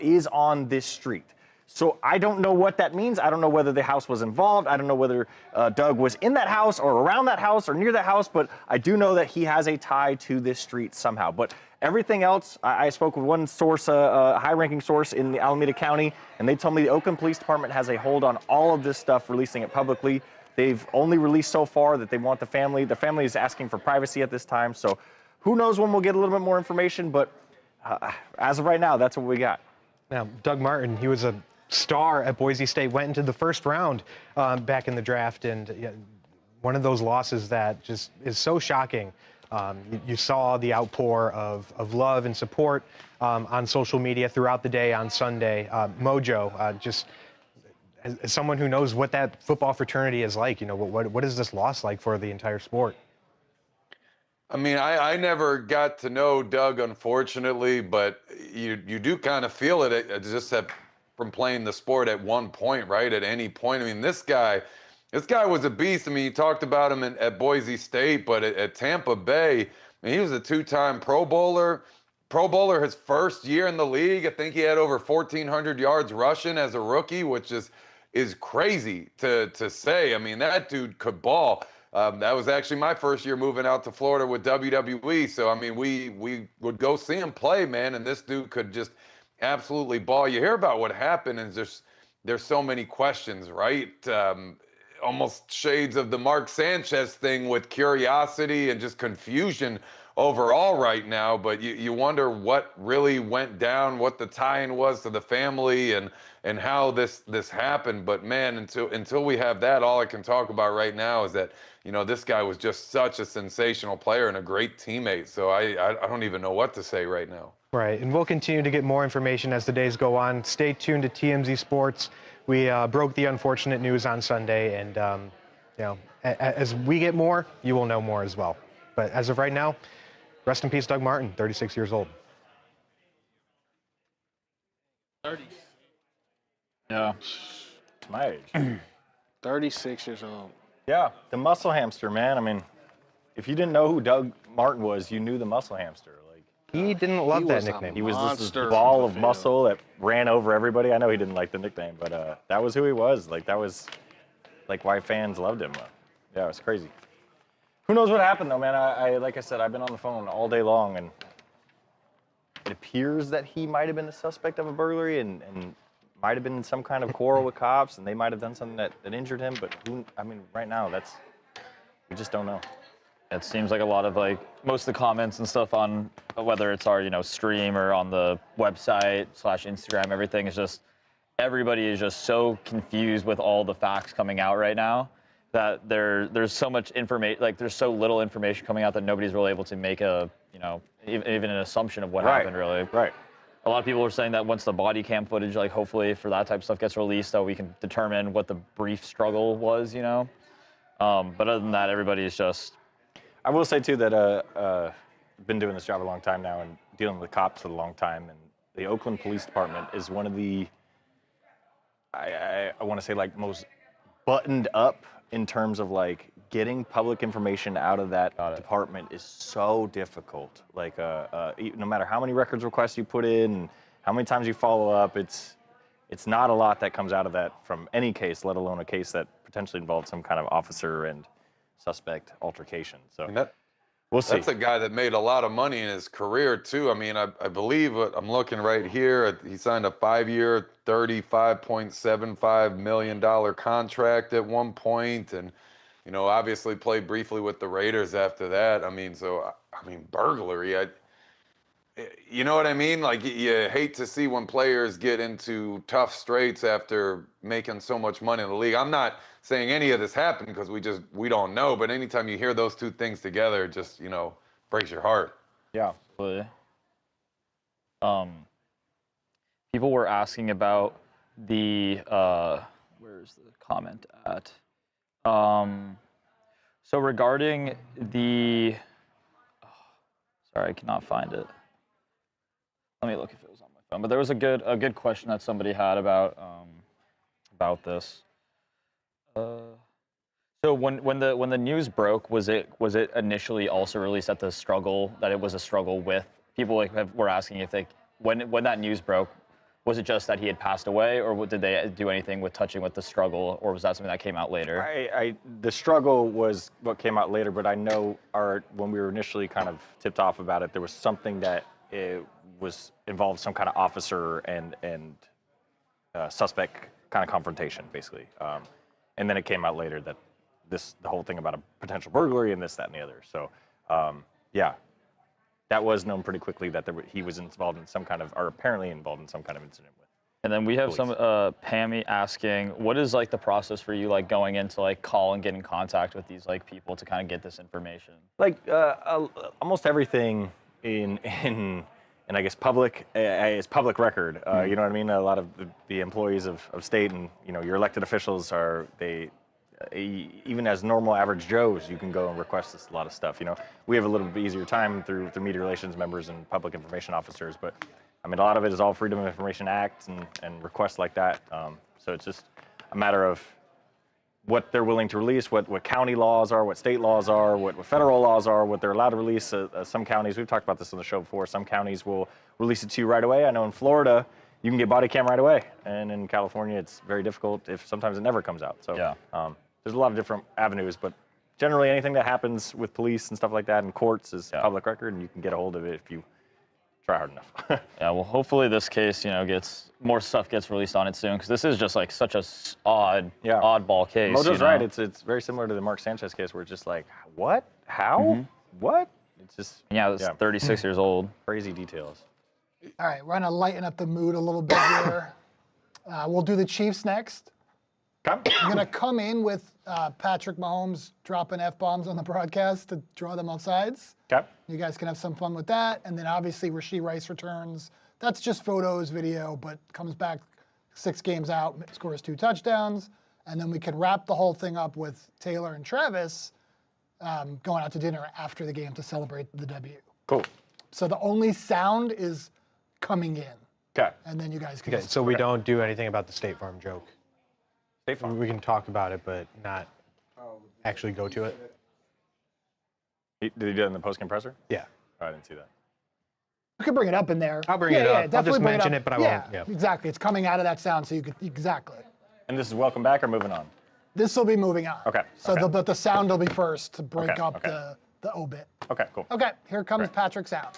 [SPEAKER 2] is on this street. So I don't know what that means. I don't know whether the house was involved. I don't know whether Doug was in that house or around that house or near that house, but I do know that he has a tie to this street somehow. But everything else, I spoke with one source, a high-ranking source in the Alameda County, and they told me the Oakland Police Department has a hold on all of this stuff, releasing it publicly. They've only released so far that they want the family. The family is asking for privacy at this time, so who knows when we'll get a little bit more information, but as of right now, that's what we got.
[SPEAKER 1] Now, Doug Martin, he was a star at Boise State, went into the first round back in the draft, and one of those losses that just is so shocking. You saw the outpour of love and support on social media throughout the day on Sunday. Mojo, just as someone who knows what that football fraternity is like, what is this loss like for the entire sport?
[SPEAKER 8] I mean, I never got to know Doug, unfortunately, but you do kind of feel it just from playing the sport at one point, right? At any point. I mean, this guy was a beast. I mean, you talked about him at Boise State, but at Tampa Bay, I mean, he was a 2-time Pro Bowler. Pro Bowler his first year in the league. I think he had over 1,400 yards rushing as a rookie, which is crazy to say. I mean, that dude could ball. That was actually my first year moving out to Florida with WWE. So, I mean, we would go see him play, man, and this dude could just absolutely ball. You hear about what happened, and there's so many questions, right? Almost shades of the Mark Sanchez thing with curiosity and just confusion overall right now. But you wonder what really went down, what the tie-in was to the family, and how this happened. But man, until we have that, all I can talk about right now is that this guy was just such a sensational player and a great teammate. So I don't even know what to say right now.
[SPEAKER 1] Right, and we'll continue to get more information as the days go on. Stay tuned to TMZ Sports. We broke the unfortunate news on Sunday, and as we get more, you will know more as well. But as of right now, rest in peace, Doug Martin, 36 years old.
[SPEAKER 5] 30s.
[SPEAKER 4] Yeah.
[SPEAKER 2] It's my age.
[SPEAKER 7] 36 years old.
[SPEAKER 2] Yeah, the muscle hamster, man. I mean, if you didn't know who Doug Martin was, you knew the muscle hamster.
[SPEAKER 1] He didn't love
[SPEAKER 7] He
[SPEAKER 1] that
[SPEAKER 7] was a
[SPEAKER 1] nickname.
[SPEAKER 2] He was this
[SPEAKER 7] Monster
[SPEAKER 2] ball
[SPEAKER 7] on
[SPEAKER 2] of
[SPEAKER 7] the
[SPEAKER 2] muscle that ran over everybody. I know he didn't like the nickname, but that was who he was. That was why fans loved him. Yeah, it was crazy. Who knows what happened though, man? I like I said, I've been on the phone all day long, and it appears that he might have been the suspect of a burglary and might have been in some kind of quarrel with cops, and they might have done something that injured him. But right now, we just don't know.
[SPEAKER 4] It seems like a lot of most of the comments and stuff on whether it's our stream or on the website / Instagram, everything is just everybody is just so confused with all the facts coming out right now that there's so much information, there's so little information coming out that nobody's really able to make a even an assumption of what
[SPEAKER 2] Right.
[SPEAKER 4] happened, really.
[SPEAKER 2] Right.
[SPEAKER 4] A lot of people are saying that once the body cam footage, like hopefully for that type of stuff gets released, that we can determine what the brief struggle was, you know. But other than that, everybody is just.
[SPEAKER 2] I will say too that I've been doing this job a long time now and dealing with cops for a long time, and the Oakland Police Department is one of the I want to say like most buttoned up in terms of like getting public information out of that department is so difficult. Like no matter how many records requests you put in, and how many times you follow up, it's not a lot that comes out of that from any case, let alone a case that potentially involved some kind of officer and suspect altercation. So we'll see.
[SPEAKER 8] That's a guy that made a lot of money in his career too. I mean, I believe I'm looking right here. He signed a 5-year, $35.75 million contract at one point, and you know, obviously played briefly with the Raiders after that. I mean, burglary. You know what I mean? Like, you hate to see when players get into tough straits after making so much money in the league. I'm not saying any of this happened because we don't know, but anytime you hear those two things together, it just, you know, breaks your heart.
[SPEAKER 2] Yeah.
[SPEAKER 4] People were asking about the where's the comment at? So regarding the sorry, I cannot find it. Let me look if it was on my phone. But there was a good question that somebody had about this. So when the news broke, was it initially also released that it was a struggle with people were asking if when that news broke, was it just that he had passed away, or did they do anything with touching with the struggle, or was that something that came out later?
[SPEAKER 2] The struggle was what came out later, but I know when we were initially kind of tipped off about it, there was something that was involved some kind of officer and suspect kind of confrontation, basically. And then it came out later that the whole thing about a potential burglary and this, that, and the other. So, yeah, that was known pretty quickly that he was involved in some kind of, or apparently involved in some kind of incident with.
[SPEAKER 4] And then we have
[SPEAKER 2] police.
[SPEAKER 4] some Pammy asking, what is like the process for you, like going into like call and get in contact with these like people to kind of get this information?
[SPEAKER 2] Like almost everything in I guess public is public record. You know what I mean? A lot of the employees of state and your elected officials even as normal average Joes, you can go and request a lot of stuff. We have a little bit easier time through media relations members and public information officers, but I mean a lot of it is all Freedom of Information Act and requests like that. So it's just a matter of what they're willing to release, what county laws are, what state laws are, what federal laws are, what they're allowed to release. Some counties, we've talked about this on the show before, some counties will release it to you right away. I know in Florida, you can get body cam right away. And in California, it's very difficult sometimes it never comes out. So
[SPEAKER 4] yeah.
[SPEAKER 2] There's a lot of different avenues, but generally anything that happens with police and stuff like that in courts is public record, and you can get a hold of it if you try hard enough.
[SPEAKER 4] Yeah, well, hopefully this case, more stuff gets released on it soon, because this is just like such a oddball case.
[SPEAKER 2] Mojo's right. It's very similar to the Mark Sanchez case, where it's just like, what? How?
[SPEAKER 4] Mm-hmm.
[SPEAKER 2] What? It's just
[SPEAKER 4] 36 years old.
[SPEAKER 2] Crazy details.
[SPEAKER 6] All right, we're gonna lighten up the mood a little bit here. We'll do the Chiefs next. I'm gonna come in with Patrick Mahomes dropping F-bombs on the broadcast to draw them offsides.
[SPEAKER 2] Okay.
[SPEAKER 6] You guys can have some fun with that. And then obviously Rashee Rice returns. That's just photos, video, but comes back 6 games out, scores 2 touchdowns. And then we can wrap the whole thing up with Taylor and Travis going out to dinner after the game to celebrate the W.
[SPEAKER 2] Cool.
[SPEAKER 6] So the only sound is coming in.
[SPEAKER 2] Okay.
[SPEAKER 6] And then you guys can.
[SPEAKER 1] Okay, so we don't do anything about the State Farm joke.
[SPEAKER 2] State Farm.
[SPEAKER 1] We can talk about it, but not actually go to it.
[SPEAKER 2] Did he do it in the post-game presser?
[SPEAKER 1] Yeah.
[SPEAKER 2] Oh, I didn't see that.
[SPEAKER 6] You can bring it up in there.
[SPEAKER 1] I'll bring it up. I'll
[SPEAKER 6] definitely
[SPEAKER 1] just
[SPEAKER 6] bring
[SPEAKER 1] mention
[SPEAKER 6] up.
[SPEAKER 1] it, but I won't. Yeah.
[SPEAKER 6] Exactly. It's coming out of that sound, so you could exactly.
[SPEAKER 2] And this is welcome back or moving on?
[SPEAKER 6] This will be moving on.
[SPEAKER 2] Okay.
[SPEAKER 6] So
[SPEAKER 2] okay.
[SPEAKER 6] the sound will be first to break up
[SPEAKER 2] okay.
[SPEAKER 6] the obit.
[SPEAKER 2] Okay, cool.
[SPEAKER 6] Okay, here comes Patrick's sound.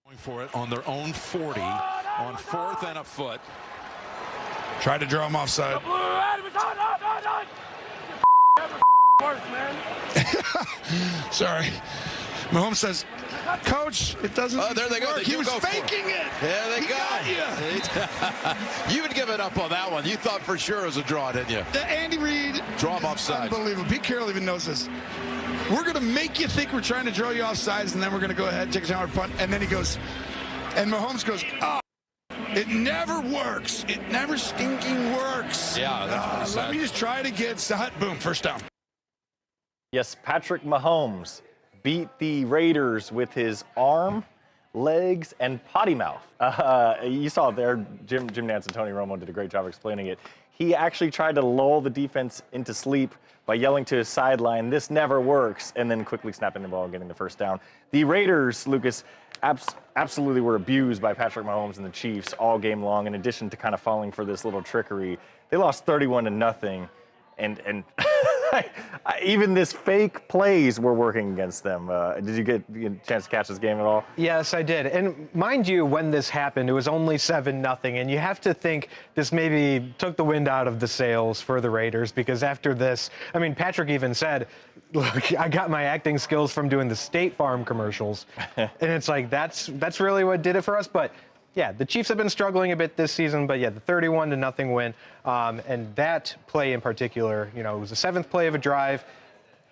[SPEAKER 10] Going for it on their own 40, on 4th and a foot. Try to draw him offside. Sorry. Mahomes says, Coach, it doesn't
[SPEAKER 11] Oh, there they go.
[SPEAKER 10] work.
[SPEAKER 11] They
[SPEAKER 10] He was
[SPEAKER 11] go for it.
[SPEAKER 10] faking it.
[SPEAKER 11] There they
[SPEAKER 10] He
[SPEAKER 11] go.
[SPEAKER 10] got you.
[SPEAKER 11] You would give it up on that one. You thought for sure it was a draw, didn't you?
[SPEAKER 10] The Andy Reid.
[SPEAKER 11] Draw him offside.
[SPEAKER 10] Unbelievable. Pete Carroll even knows this. We're going to make you think we're trying to draw you off sides, and then we're going to go ahead and take a downward punt. And then he goes, and Mahomes goes, oh, it never works. It never stinking works.
[SPEAKER 11] Yeah, that's what he said.
[SPEAKER 10] Let me just try it again. Boom, first down.
[SPEAKER 2] Yes, Patrick Mahomes beat the Raiders with his arm, legs, and potty mouth. You saw it there. Jim Nantz and Tony Romo did a great job explaining it. He actually tried to lull the defense into sleep by yelling to his sideline, "This never works," and then quickly snapping the ball and getting the first down. The Raiders, Lucas, absolutely were abused by Patrick Mahomes and the Chiefs all game long. In addition to kind of falling for this little trickery, they lost 31-0, and even this fake plays were working against them. Did you get a chance to catch this game at all?
[SPEAKER 1] Yes, I did. And mind you, when this happened, it was only 7-0. And you have to think this maybe took the wind out of the sails for the Raiders, because after this, I mean, Patrick even said, look, I got my acting skills from doing the State Farm commercials. And it's like, that's really what did it for us. But yeah, the Chiefs have been struggling a bit this season, but yeah, the 31-0 win. And that play in particular, you know, it was the 7th play of a drive,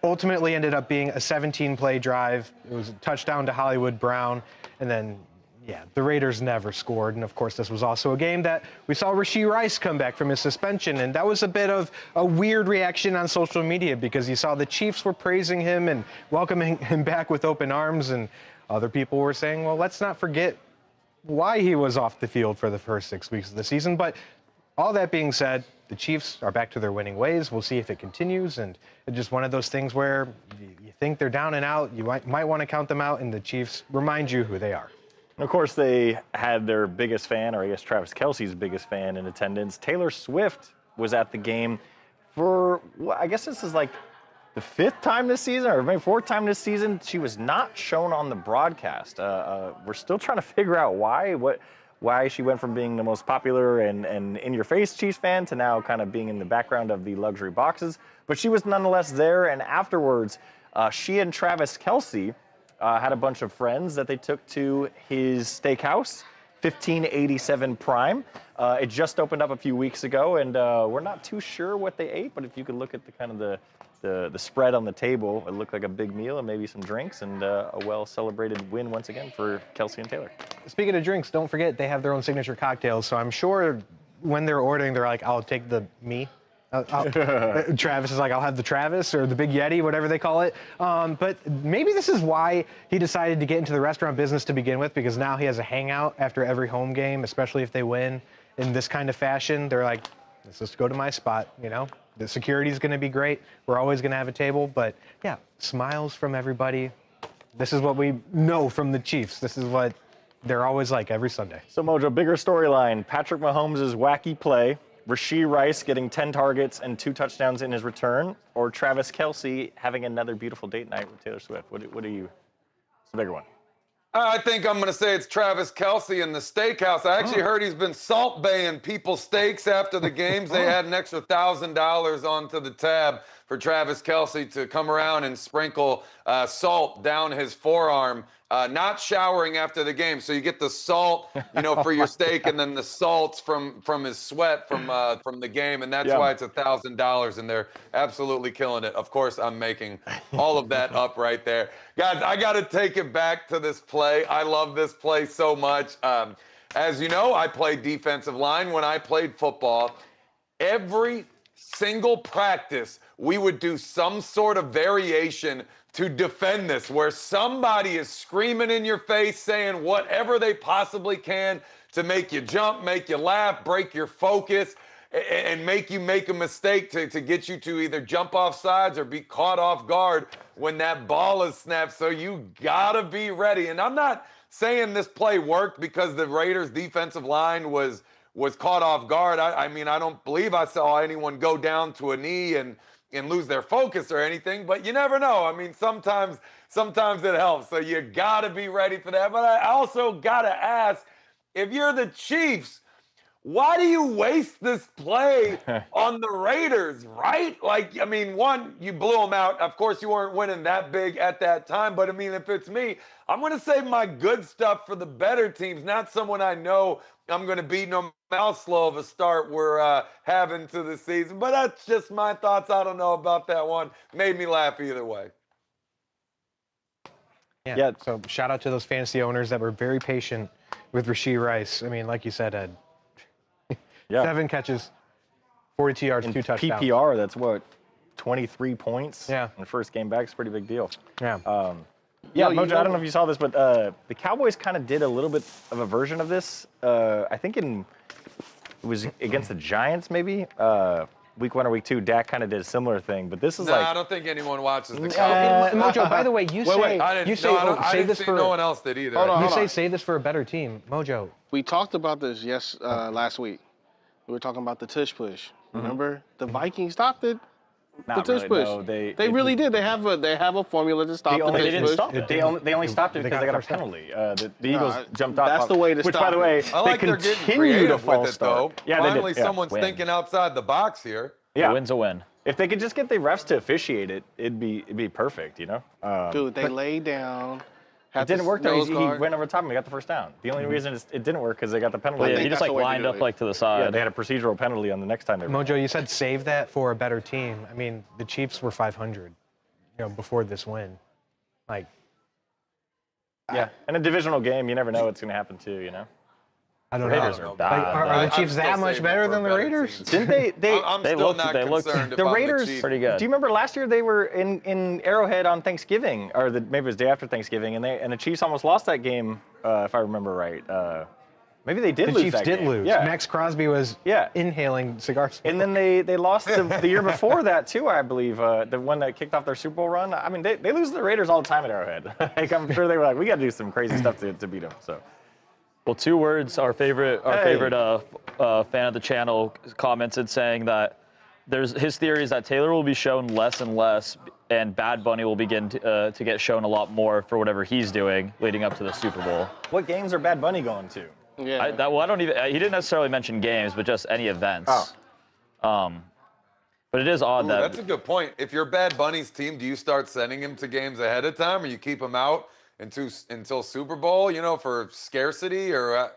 [SPEAKER 1] ultimately ended up being a 17-play drive. It was a touchdown to Hollywood Brown. And then, yeah, the Raiders never scored. And of course, this was also a game that we saw Rashee Rice come back from his suspension. And that was a bit of a weird reaction on social media, because you saw the Chiefs were praising him and welcoming him back with open arms. And other people were saying, well, let's not forget why he was off the field for the first 6 weeks of the season. But all that being said, the Chiefs are back to their winning ways. We'll see if it continues. And it's just one of those things where you think they're down and out. You might want to count them out, and the Chiefs remind you who they are.
[SPEAKER 2] And of course, they had their biggest fan, or I guess Travis Kelce's biggest fan, in attendance. Taylor Swift was at the game for, well, I guess this is like the 5th time this season, or maybe 4th time this season. She was not shown on the broadcast. We're still trying to figure out why she went from being the most popular and in-your-face Chiefs fan to now kind of being in the background of the luxury boxes. But she was nonetheless there, and afterwards, she and Travis Kelce had a bunch of friends that they took to his steakhouse, 1587 Prime. It just opened up a few weeks ago, and we're not too sure what they ate, but if you could look at the kind of the spread on the table, it looked like a big meal and maybe some drinks, and a well-celebrated win once again for Kelce and Taylor.
[SPEAKER 1] Speaking of drinks, don't forget they have their own signature cocktails. So I'm sure when they're ordering, they're like, I'll take the me. Travis is like, I'll have the Travis or the Big Yeti, whatever they call it. But maybe this is why he decided to get into the restaurant business to begin with, because now he has a hangout after every home game, especially if they win in this kind of fashion. They're like, let's just go to my spot, you know? The security's going to be great. We're always going to have a table. But yeah, smiles from everybody. This is what we know from the Chiefs. This is what they're always like every Sunday.
[SPEAKER 2] So, Mojo, bigger storyline. Patrick Mahomes' wacky play, Rashee Rice getting 10 targets and 2 touchdowns in his return, or Travis Kelce having another beautiful date night with Taylor Swift? What are you? It's the bigger one.
[SPEAKER 8] I think I'm going to say it's Travis Kelce in the steakhouse. I actually heard he's been salt baying people's steaks after the games. They had an extra $1,000 onto the tab for Travis Kelce to come around and sprinkle salt down his forearm. Not showering after the game, so you get the salt, you know, for your steak, and then the salts from his sweat from the game, and that's why it's $1,000, and they're absolutely killing it. Of course, I'm making all of that up right there, guys. I got to take it back to this play. I love this play so much. As you know, I played defensive line when I played football. Every single practice, we would do some sort of variation to defend this, where somebody is screaming in your face, saying whatever they possibly can to make you jump, make you laugh, break your focus, and make you make a mistake to get you to either jump off sides or be caught off guard when that ball is snapped. So you gotta be ready. And I'm not saying this play worked because the Raiders' defensive line was caught off guard. I mean, I don't believe I saw anyone go down to a knee and lose their focus or anything, but you never know. I mean, sometimes it helps. So you got to be ready for that. But I also got to ask, if you're the Chiefs, why do you waste this play on the Raiders, right? Like, I mean, one, you blew them out. Of course, you weren't winning that big at that time. But, I mean, if it's me, I'm going to save my good stuff for the better teams, not someone I know I'm going to beat no matter how slow of a start we're having to the season. But that's just my thoughts. I don't know about that one. Made me laugh either way.
[SPEAKER 1] Yeah. So shout out to those fantasy owners that were very patient with Rashee Rice. I mean, like you said, Ed, 7 catches, 42 yards,
[SPEAKER 2] In
[SPEAKER 1] 2 touchdowns.
[SPEAKER 2] PPR, that's what, 23 points?
[SPEAKER 1] Yeah.
[SPEAKER 2] In the first game back, it's a pretty big deal.
[SPEAKER 1] Yeah.
[SPEAKER 2] Mojo, I don't know if you saw this, but the Cowboys kind of did a little bit of a version of this. I think it was against the Giants, maybe. Week 1 or week 2, Dak kind of did a similar thing, but this is
[SPEAKER 8] I don't think anyone watches the Cowboys.
[SPEAKER 1] Mojo, by the way, you say save this for
[SPEAKER 8] no one else did either.
[SPEAKER 6] Hold on.
[SPEAKER 1] save this for a better team, Mojo.
[SPEAKER 7] We talked about this last week. We were talking about the tush push. Remember, the Vikings stopped it.
[SPEAKER 2] Not
[SPEAKER 7] the tush
[SPEAKER 2] really,
[SPEAKER 7] push.
[SPEAKER 2] no,
[SPEAKER 7] they really did. They have a formula to stop the tush push.
[SPEAKER 2] They didn't stop it. They only stopped it because they got a penalty. The Eagles jumped off.
[SPEAKER 7] That's the way to
[SPEAKER 2] which,
[SPEAKER 7] stop
[SPEAKER 2] by the way,
[SPEAKER 8] I like
[SPEAKER 2] they
[SPEAKER 8] they're getting
[SPEAKER 2] continue to
[SPEAKER 8] creative
[SPEAKER 2] false
[SPEAKER 8] with it,
[SPEAKER 2] start.
[SPEAKER 8] though.
[SPEAKER 2] Yeah,
[SPEAKER 8] Finally,
[SPEAKER 2] they did.
[SPEAKER 8] someone's
[SPEAKER 2] Win.
[SPEAKER 8] thinking outside the box here.
[SPEAKER 2] Yeah.
[SPEAKER 4] A win's a win.
[SPEAKER 2] If they could just get the refs to officiate it, it'd be perfect, you know?
[SPEAKER 7] Dude, they laid down.
[SPEAKER 2] It didn't work though. He
[SPEAKER 7] guard.
[SPEAKER 2] went over top and he got the first down. The only reason it didn't work because they got the penalty.
[SPEAKER 7] I
[SPEAKER 4] Yeah,
[SPEAKER 7] think
[SPEAKER 4] he just
[SPEAKER 7] that's
[SPEAKER 4] like
[SPEAKER 7] the way to
[SPEAKER 4] lined
[SPEAKER 7] do
[SPEAKER 4] up
[SPEAKER 7] it.
[SPEAKER 4] like to the side.
[SPEAKER 2] Yeah, they had a procedural penalty on the next time they were.
[SPEAKER 1] Mojo, you said save that for a better team. I mean, the Chiefs were 500, before this win. Like,
[SPEAKER 2] Yeah, in a divisional game, you never know what's going to happen too, you know?
[SPEAKER 1] I don't
[SPEAKER 2] Raiders
[SPEAKER 1] know.
[SPEAKER 2] are bad.
[SPEAKER 1] Are the Chiefs that much better than the Raiders?
[SPEAKER 2] Didn't
[SPEAKER 8] I'm
[SPEAKER 4] They
[SPEAKER 8] still
[SPEAKER 4] looked-
[SPEAKER 8] not
[SPEAKER 4] they looked-
[SPEAKER 8] concerned if
[SPEAKER 2] the
[SPEAKER 8] I'm
[SPEAKER 2] Raiders
[SPEAKER 8] Chiefs.
[SPEAKER 4] pretty good.
[SPEAKER 2] Do you remember last year they were in Arrowhead on Thanksgiving, or maybe it was the day after Thanksgiving, and the Chiefs almost lost that game, if I remember right. Maybe they did
[SPEAKER 1] The
[SPEAKER 2] lose
[SPEAKER 1] Chiefs
[SPEAKER 2] that
[SPEAKER 1] did
[SPEAKER 2] game.
[SPEAKER 1] lose.
[SPEAKER 2] Yeah.
[SPEAKER 1] Max Crosby was inhaling cigar smoke.
[SPEAKER 2] And then they lost the year before that too, I believe. The one that kicked off their Super Bowl run. I mean, they lose to the Raiders all the time at Arrowhead. Like, I'm sure they were like, we got to do some crazy stuff to beat them. So.
[SPEAKER 4] Well, 2 words. Our favorite fan of the channel commented saying that his theory is that Taylor will be shown less and less, and Bad Bunny will begin to get shown a lot more for whatever he's doing leading up to the Super Bowl.
[SPEAKER 2] What games are Bad Bunny going to?
[SPEAKER 7] Yeah.
[SPEAKER 4] I don't even. He didn't necessarily mention games, but just any events.
[SPEAKER 2] Oh.
[SPEAKER 4] But it is odd that.
[SPEAKER 8] That's a good point. If you're Bad Bunny's team, do you start sending him to games ahead of time, or you keep him out until Super Bowl, for scarcity? Or I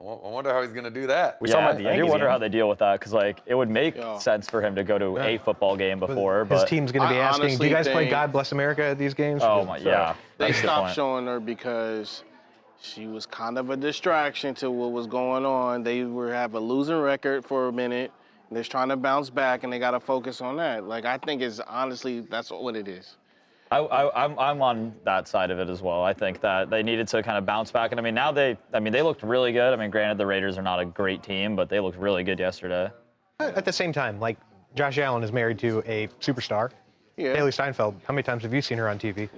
[SPEAKER 8] wonder how he's going to do that.
[SPEAKER 2] We saw him at the
[SPEAKER 4] I do
[SPEAKER 2] Yankees
[SPEAKER 4] wonder
[SPEAKER 2] game.
[SPEAKER 4] how they deal with that, because it would make sense for him to go to a football game before.
[SPEAKER 1] His
[SPEAKER 4] But
[SPEAKER 1] team's going to be
[SPEAKER 7] I
[SPEAKER 1] asking, do
[SPEAKER 7] honestly
[SPEAKER 1] you guys play
[SPEAKER 7] think-
[SPEAKER 1] God Bless America at these games?
[SPEAKER 4] oh my, yeah,
[SPEAKER 7] They
[SPEAKER 4] that's a good
[SPEAKER 7] stopped
[SPEAKER 4] point.
[SPEAKER 7] showing her because she was kind of a distraction to what was going on. They have a losing record for a minute. They're trying to bounce back, and they got to focus on that. Like, I think that's what it is.
[SPEAKER 4] I'm on that side of it as well. I think that they needed to kind of bounce back, and I mean now they looked really good. I mean, granted the Raiders are not a great team, but they looked really good yesterday.
[SPEAKER 1] At the same time, like, Josh Allen is married to a superstar.
[SPEAKER 7] Yeah.
[SPEAKER 1] Haley Steinfeld. How many times have you seen her on TV?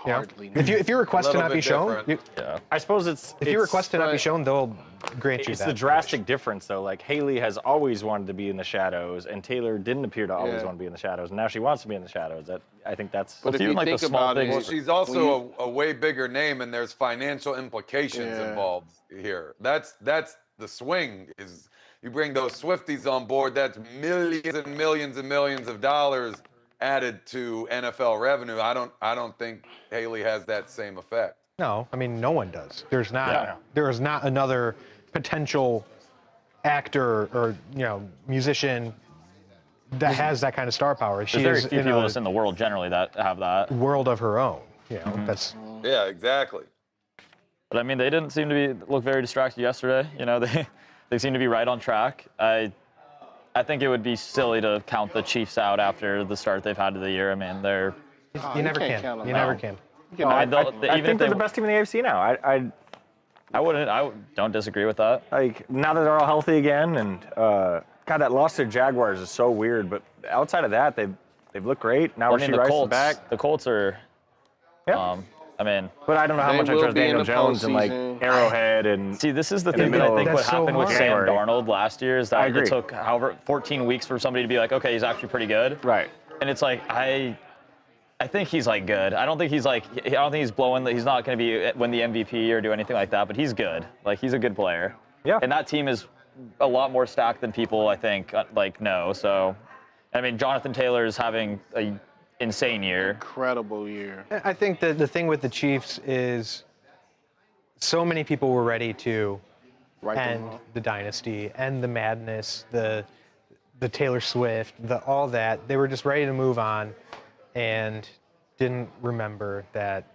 [SPEAKER 7] Hardly.
[SPEAKER 1] If you request to
[SPEAKER 8] little
[SPEAKER 1] not be
[SPEAKER 8] bit
[SPEAKER 1] shown,
[SPEAKER 8] different.
[SPEAKER 2] I suppose if
[SPEAKER 1] if you request to not be shown, they'll grant you
[SPEAKER 2] It's
[SPEAKER 1] that.
[SPEAKER 2] the drastic difference, though. Like, Haley has always wanted to be in the shadows, and Taylor didn't appear to always want to be in the shadows, and now she wants to be in the shadows. I think that's.
[SPEAKER 7] But if
[SPEAKER 4] even
[SPEAKER 7] you
[SPEAKER 4] like the
[SPEAKER 7] think
[SPEAKER 4] small
[SPEAKER 7] about it,
[SPEAKER 4] things.
[SPEAKER 8] Well, she's also a way bigger name, and there's financial implications involved here. That's the swing. Is you bring those Swifties on board, that's millions and millions and millions of dollars added to NFL revenue. I don't think Haley has that same effect.
[SPEAKER 1] No, I mean, no one does. There is not another potential actor or musician that has that kind of star power. She
[SPEAKER 4] There's very
[SPEAKER 1] is
[SPEAKER 4] few
[SPEAKER 1] in
[SPEAKER 4] people
[SPEAKER 1] a
[SPEAKER 4] just in the world generally that have that.
[SPEAKER 1] world of her own. That's
[SPEAKER 8] Yeah, exactly.
[SPEAKER 4] But I mean, they didn't seem to look very distracted yesterday. They seem to be right on track. I think it would be silly to count the Chiefs out after the start they've had to the year. I mean, they're.
[SPEAKER 1] you never
[SPEAKER 7] can't
[SPEAKER 1] can.
[SPEAKER 7] count 'em
[SPEAKER 1] You
[SPEAKER 7] out.
[SPEAKER 1] never can.
[SPEAKER 2] I
[SPEAKER 4] even
[SPEAKER 2] think
[SPEAKER 4] if
[SPEAKER 2] they're the best team in the AFC now.
[SPEAKER 4] I don't disagree with that.
[SPEAKER 2] Like, now that they're all healthy again, and God, that loss to Jaguars is so weird. But outside of that, they've looked great. Now
[SPEAKER 4] I mean,
[SPEAKER 2] Rashee Rice is back.
[SPEAKER 4] The Colts are.
[SPEAKER 2] Yeah.
[SPEAKER 4] I mean,
[SPEAKER 2] But I don't know how
[SPEAKER 7] They
[SPEAKER 2] much I
[SPEAKER 7] will
[SPEAKER 2] trust
[SPEAKER 7] be in
[SPEAKER 2] Daniel
[SPEAKER 7] the
[SPEAKER 2] Jones and like
[SPEAKER 7] postseason.
[SPEAKER 2] Arrowhead and.
[SPEAKER 4] see, this is the
[SPEAKER 2] In the
[SPEAKER 4] thing that I
[SPEAKER 2] middle
[SPEAKER 4] think
[SPEAKER 2] of-
[SPEAKER 4] what
[SPEAKER 1] That's so
[SPEAKER 4] happened with
[SPEAKER 1] hard.
[SPEAKER 4] Sam
[SPEAKER 2] January.
[SPEAKER 4] Darnold last year is
[SPEAKER 2] I
[SPEAKER 4] that
[SPEAKER 2] agree.
[SPEAKER 4] it took 14 weeks for somebody to be like, okay, he's actually pretty good.
[SPEAKER 2] Right.
[SPEAKER 4] And it's like I think he's like good. I don't think he's blowing. He's not going to win the MVP or do anything like that. But he's good. Like, he's a good player.
[SPEAKER 2] Yeah.
[SPEAKER 4] And that team is a lot more stacked than people, I think, know. So, I mean, Jonathan Taylor is having an insane year.
[SPEAKER 7] Incredible year.
[SPEAKER 1] I think that the thing with the Chiefs is so many people were ready to end the dynasty, end the madness, the Taylor Swift, all that. They were just ready to move on and didn't remember that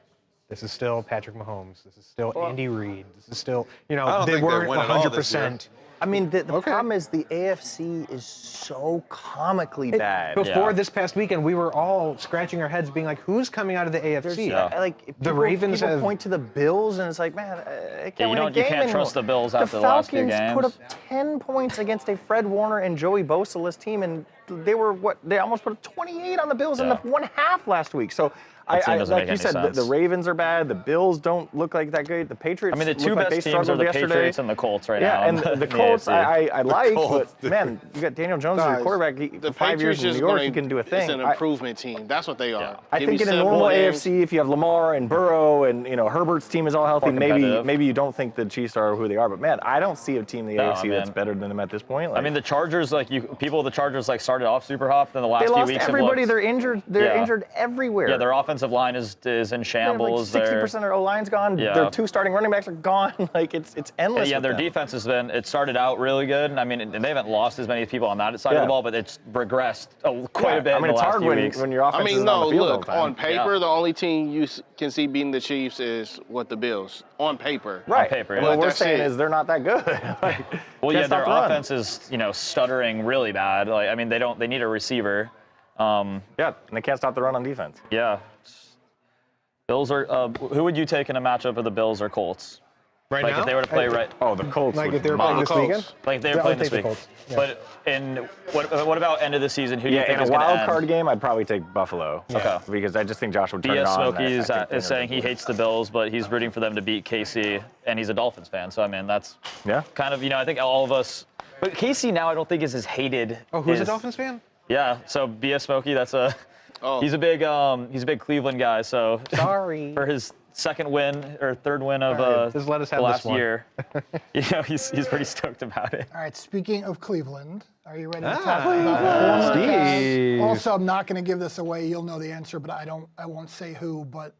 [SPEAKER 1] this is still Patrick Mahomes. This is still Andy Reid. This is still, they weren't 100%.
[SPEAKER 2] I mean, the problem is the AFC is so comically bad.
[SPEAKER 1] Before this past weekend, we were all scratching our heads being like, who's coming out of the AFC? The Ravens
[SPEAKER 2] people
[SPEAKER 1] have...
[SPEAKER 2] point to the Bills, and it's like, man, I can't win a game
[SPEAKER 4] you can't
[SPEAKER 2] anymore.
[SPEAKER 4] trust the Bills after the last few games.
[SPEAKER 2] The Falcons put up 10 points against a Fred Warner and Joey Bosa-less team, and they almost put up 28 on the Bills in the one half last week. So, like you said, the Ravens are bad. The Bills don't look like that good. The Patriots.
[SPEAKER 4] I mean, the two best teams are the Patriots and the Colts right now.
[SPEAKER 2] Yeah, and the Colts I like,
[SPEAKER 7] Colts.
[SPEAKER 2] but man, you got Daniel Jones as your quarterback.
[SPEAKER 7] The
[SPEAKER 2] 5 years in New York, he can do a thing.
[SPEAKER 7] It's an improvement team. That's what they are.
[SPEAKER 2] I think in a normal AFC, if you have Lamar and Burrow and Herbert's team is all healthy, maybe you don't think the Chiefs are who they are. But man, I don't see a team in the AFC that's better than them at this point.
[SPEAKER 4] I mean, the Chargers, people, the Chargers started off super hot, then the last few weeks
[SPEAKER 2] everybody. They're injured. They're injured everywhere.
[SPEAKER 4] Yeah, their offensive line is in shambles.
[SPEAKER 2] Like 60% of their O-line's gone.
[SPEAKER 4] Yeah.
[SPEAKER 2] Their 2 starting running backs are gone. Like it's endless.
[SPEAKER 4] Yeah, their defense has been. It started out really good, and I mean, they haven't lost as many people on that side of the ball, but it's regressed quite a bit.
[SPEAKER 2] I mean,
[SPEAKER 4] in the
[SPEAKER 2] it's
[SPEAKER 4] last
[SPEAKER 2] hard
[SPEAKER 4] few weeks.
[SPEAKER 2] when your offense is on the field all the time.
[SPEAKER 7] On paper, the only team you can see beating the Chiefs is the Bills. On paper.
[SPEAKER 2] Right.
[SPEAKER 4] On paper.
[SPEAKER 2] What we're saying is they're not that good.
[SPEAKER 4] Their offense is stuttering really bad. Like, I mean, they need a receiver.
[SPEAKER 2] And they can't stop the run on defense.
[SPEAKER 4] Yeah. Bills are. Who would you take in a matchup of the Bills or Colts?
[SPEAKER 1] Right now?
[SPEAKER 4] If they were to play
[SPEAKER 2] Oh, the Colts.
[SPEAKER 1] Like if they were playing this weekend?
[SPEAKER 4] Like they were playing this week.
[SPEAKER 1] Yeah.
[SPEAKER 4] But what about end of the season? Who do you think
[SPEAKER 2] in
[SPEAKER 4] is
[SPEAKER 2] a
[SPEAKER 4] going to
[SPEAKER 2] wild
[SPEAKER 4] end?
[SPEAKER 2] card game, I'd probably take Buffalo.
[SPEAKER 4] Okay.
[SPEAKER 2] Because I just think Josh would turn it
[SPEAKER 4] BS
[SPEAKER 2] on.
[SPEAKER 4] Smokey is saying he hates the Bills, but he's rooting for them to beat KC, and he's a Dolphins fan. So I mean, that's kind of I think all of us. But KC now I don't think is as hated.
[SPEAKER 1] Oh, who's a Dolphins fan?
[SPEAKER 4] Yeah. So BS Smokey, that's a. He's a big Cleveland guy. So
[SPEAKER 2] sorry
[SPEAKER 4] for his second win or third win of
[SPEAKER 1] just let us have
[SPEAKER 4] the last
[SPEAKER 1] this one.
[SPEAKER 4] year. He's pretty stoked about it.
[SPEAKER 6] All right, speaking of Cleveland, are you ready to talk about former Cavs? Also, I'm not going to give this away. You'll know the answer, but I won't say who. But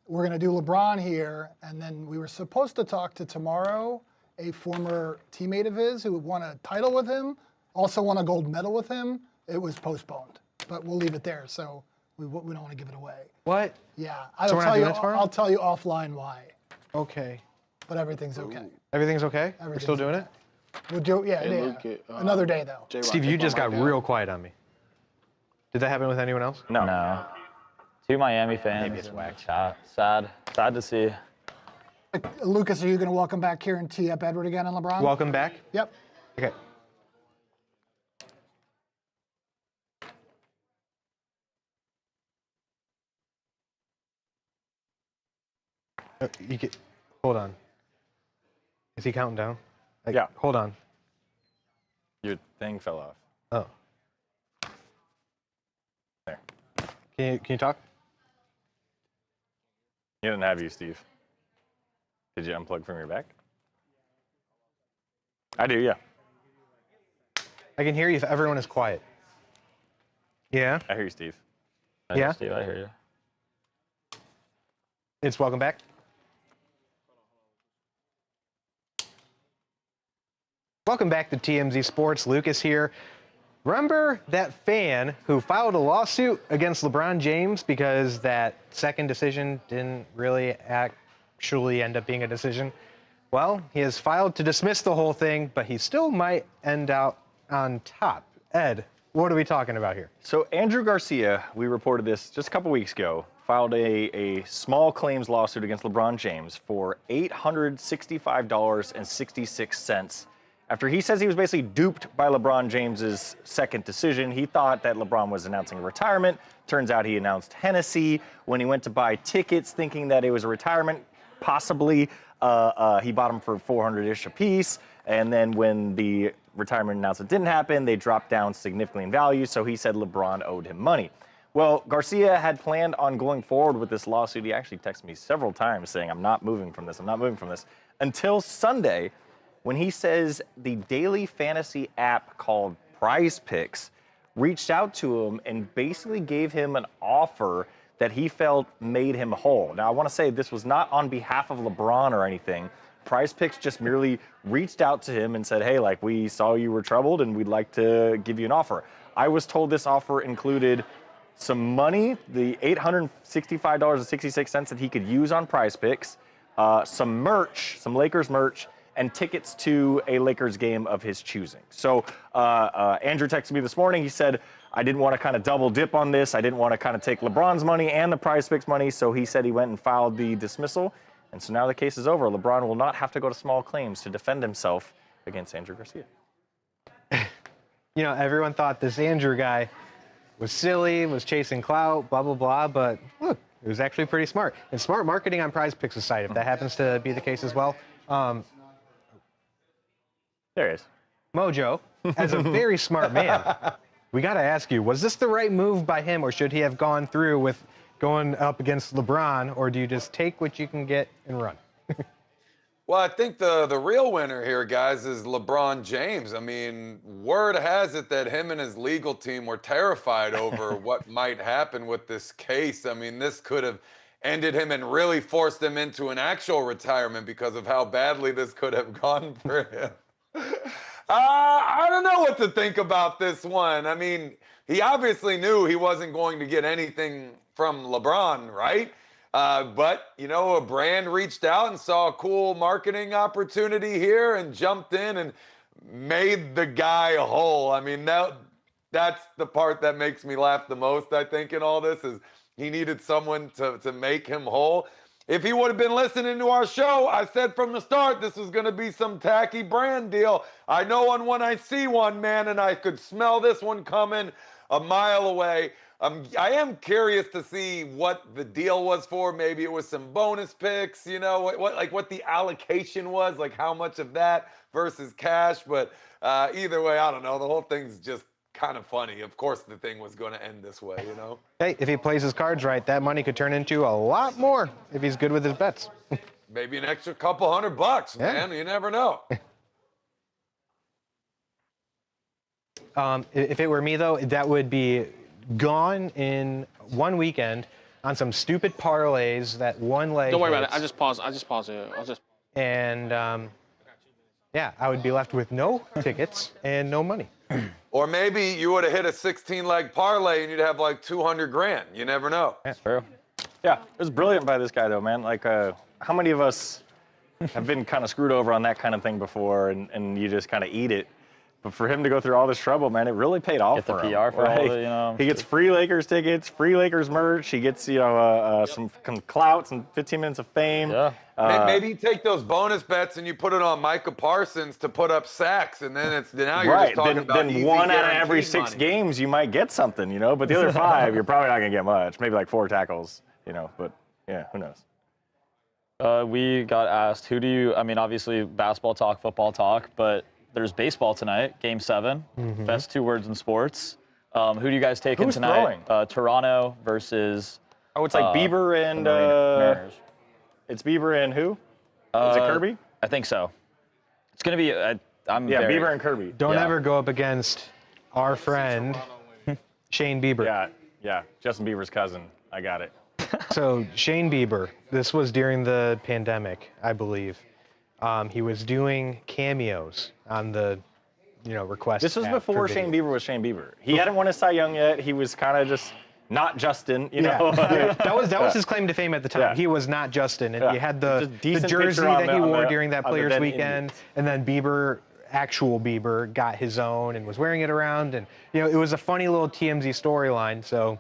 [SPEAKER 6] we're going to do LeBron here, and then we were supposed to talk to tomorrow a former teammate of his who won a title with him, also won a gold medal with him. It was postponed, but we'll leave it there. So we don't want to give it away.
[SPEAKER 1] What?
[SPEAKER 6] Yeah,
[SPEAKER 1] So we're not doing it tomorrow?
[SPEAKER 6] I'll tell you offline why.
[SPEAKER 1] Okay.
[SPEAKER 6] But everything's okay.
[SPEAKER 1] Everything's okay? We're still doing it?
[SPEAKER 6] We'll do, another day though.
[SPEAKER 1] Steve, you just got real quiet on me. Did that happen with anyone else?
[SPEAKER 4] No. Two Miami fans. Maybe it's whack. Sad to see.
[SPEAKER 6] Lucas, are you going to welcome back here and tee up Edward again on LeBron?
[SPEAKER 1] Welcome back?
[SPEAKER 6] Yep.
[SPEAKER 1] Okay. Hold on. Is he counting down?
[SPEAKER 2] Yeah.
[SPEAKER 1] Hold on.
[SPEAKER 2] Your thing fell off.
[SPEAKER 1] Oh.
[SPEAKER 2] There.
[SPEAKER 1] Can you talk?
[SPEAKER 2] He didn't have you, Steve. Did you unplug from your back? I do, yeah.
[SPEAKER 1] I can hear you if everyone is quiet. Yeah?
[SPEAKER 2] I hear you, Steve.
[SPEAKER 1] Yeah?
[SPEAKER 4] Steve, I hear you.
[SPEAKER 1] It's welcome back. Welcome back to TMZ Sports. Lucas here. Remember that fan who filed a lawsuit against LeBron James because that second decision didn't really actually end up being a decision? Well, he has filed to dismiss the whole thing, but he still might end out on top. Ed, what are we talking about here?
[SPEAKER 2] So Andrew Garcia, we reported this just a couple weeks ago, filed a small claims lawsuit against LeBron James for $865.66. After he says he was basically duped by LeBron James's second decision. He thought that LeBron was announcing a retirement. Turns out he announced Hennessy. When he went to buy tickets thinking that it was a retirement, possibly he bought them for $400-ish a piece. And then when the retirement announcement didn't happen, they dropped down significantly in value. So he said LeBron owed him money. Well, Garcia had planned on going forward with this lawsuit. He actually texted me several times saying, I'm not moving from this, until Sunday. when he says the daily fantasy app called Prize Picks reached out to him and basically gave him an offer that he felt made him whole. Now, I want to say this was not on behalf of LeBron or anything. Prize Picks just merely reached out to him and said, hey, like, we saw you were troubled and we'd like to give you an offer. I was told this offer included some money, the $865.66 that he could use on Prize Picks, some merch, some Lakers merch, and tickets to a Lakers game of his choosing. So Andrew texted me this morning. He said, I didn't want to kind of double dip on this. I didn't want to kind of take LeBron's money and the Prize Picks money. So he said he went and filed the dismissal. And so now the case is over. LeBron will not have to go to small claims to defend himself against Andrew Garcia.
[SPEAKER 1] You know, everyone thought this Andrew guy was silly, was chasing clout, blah, blah, blah. But look, it was actually pretty smart. And smart marketing on Prize Picks aside, if that happens to be the case as well.
[SPEAKER 2] There he is.
[SPEAKER 1] Mojo, as a very smart man, we got to ask you, was this the right move by him, or should he have gone through with going up against LeBron, or do you just take what you can get and run?
[SPEAKER 8] Well, I think the real winner here, guys, is LeBron James. I mean, word has it that him and his legal team were terrified over what might happen with this case. I mean, this could have ended him and really forced him into an actual retirement because of how badly this could have gone for him. I don't know what to think about this one. I mean, he obviously knew he wasn't going to get anything from LeBron, right? But, you know, a brand reached out and saw a cool marketing opportunity here and jumped in and made the guy whole. I mean, that's the part that makes me laugh the most, I think, in all this, is he needed someone to make him whole. If he would have been listening to our show, I said from the start this was going to be some tacky brand deal. I know one when I see one, man, and I could smell this one coming a mile away. I am curious to see what the deal was for. Maybe it was some bonus picks, you know, what the allocation was, like how much of that versus cash. But either way, I don't know. The whole thing's just kind of funny. Of course, the thing was going to end this way, you know?
[SPEAKER 1] Hey, if he plays his cards right, that money could turn into a lot more if he's good with his bets.
[SPEAKER 8] Maybe an extra couple $100, man. You never know.
[SPEAKER 1] If it were me, though, that would be gone in one weekend on some stupid parlays that one leg.
[SPEAKER 7] Don't worry about it. I just pause it.
[SPEAKER 1] And yeah, I would be left with no tickets and no money.
[SPEAKER 8] Or maybe you would have hit a 16-leg parlay and you'd have like 200 grand. You never know.
[SPEAKER 2] That's true. Yeah, it was brilliant by this guy, though, man. Like, how many of us have been kind of screwed over on that kind of thing before, and you just kind of eat it? But for him to go through all this trouble, man, it really paid off for him.
[SPEAKER 4] Get the PR for all the, you know.
[SPEAKER 2] He gets free Lakers tickets, free Lakers merch. He gets, you know, some clout, some 15 minutes of fame.
[SPEAKER 4] Yeah.
[SPEAKER 8] Maybe you take those bonus bets and you put it on Micah Parsons to put up sacks, and then now you're just talking about
[SPEAKER 2] then
[SPEAKER 8] easy
[SPEAKER 2] one out of every 6
[SPEAKER 8] money.
[SPEAKER 2] games you might get something, you know. But the other 5, you're probably not gonna get much. Maybe like 4 tackles, you know. But yeah, who knows?
[SPEAKER 4] We got asked, who do you? I mean, obviously basketball talk, football talk, but there's baseball tonight, Game 7. Best 2 words in sports. Who do you guys take in
[SPEAKER 2] Who's
[SPEAKER 4] tonight? Toronto versus.
[SPEAKER 2] Oh, it's like Bieber and
[SPEAKER 4] Mariners.
[SPEAKER 2] It's Bieber and who? Is it Kirby?
[SPEAKER 4] I think so. It's gonna be.
[SPEAKER 2] Bieber and Kirby.
[SPEAKER 1] Don't ever go up against our friend Shane Bieber.
[SPEAKER 2] Yeah, Justin Bieber's cousin. I got it.
[SPEAKER 1] So Shane Bieber, this was during the pandemic, I believe. He was doing cameos on the, you know, request.
[SPEAKER 2] This was
[SPEAKER 1] app
[SPEAKER 2] before
[SPEAKER 1] for
[SPEAKER 2] Shane
[SPEAKER 1] video.
[SPEAKER 2] Bieber was Shane Bieber. He hadn't won a Cy Young yet. He was kind of just not Justin, you know.
[SPEAKER 1] Yeah. that was his claim to fame at the time.
[SPEAKER 2] Yeah.
[SPEAKER 1] He was not Justin, and
[SPEAKER 2] Yeah.
[SPEAKER 1] he had
[SPEAKER 2] Just
[SPEAKER 1] the
[SPEAKER 2] decent
[SPEAKER 1] jersey
[SPEAKER 2] picture on
[SPEAKER 1] that he
[SPEAKER 2] the-
[SPEAKER 1] wore
[SPEAKER 2] on the-
[SPEAKER 1] during that
[SPEAKER 2] on the
[SPEAKER 1] Players
[SPEAKER 2] then
[SPEAKER 1] Weekend,
[SPEAKER 2] Indians.
[SPEAKER 1] and then Bieber, actual Bieber, got his own and was wearing it around, and you know, it was a funny little TMZ storyline. So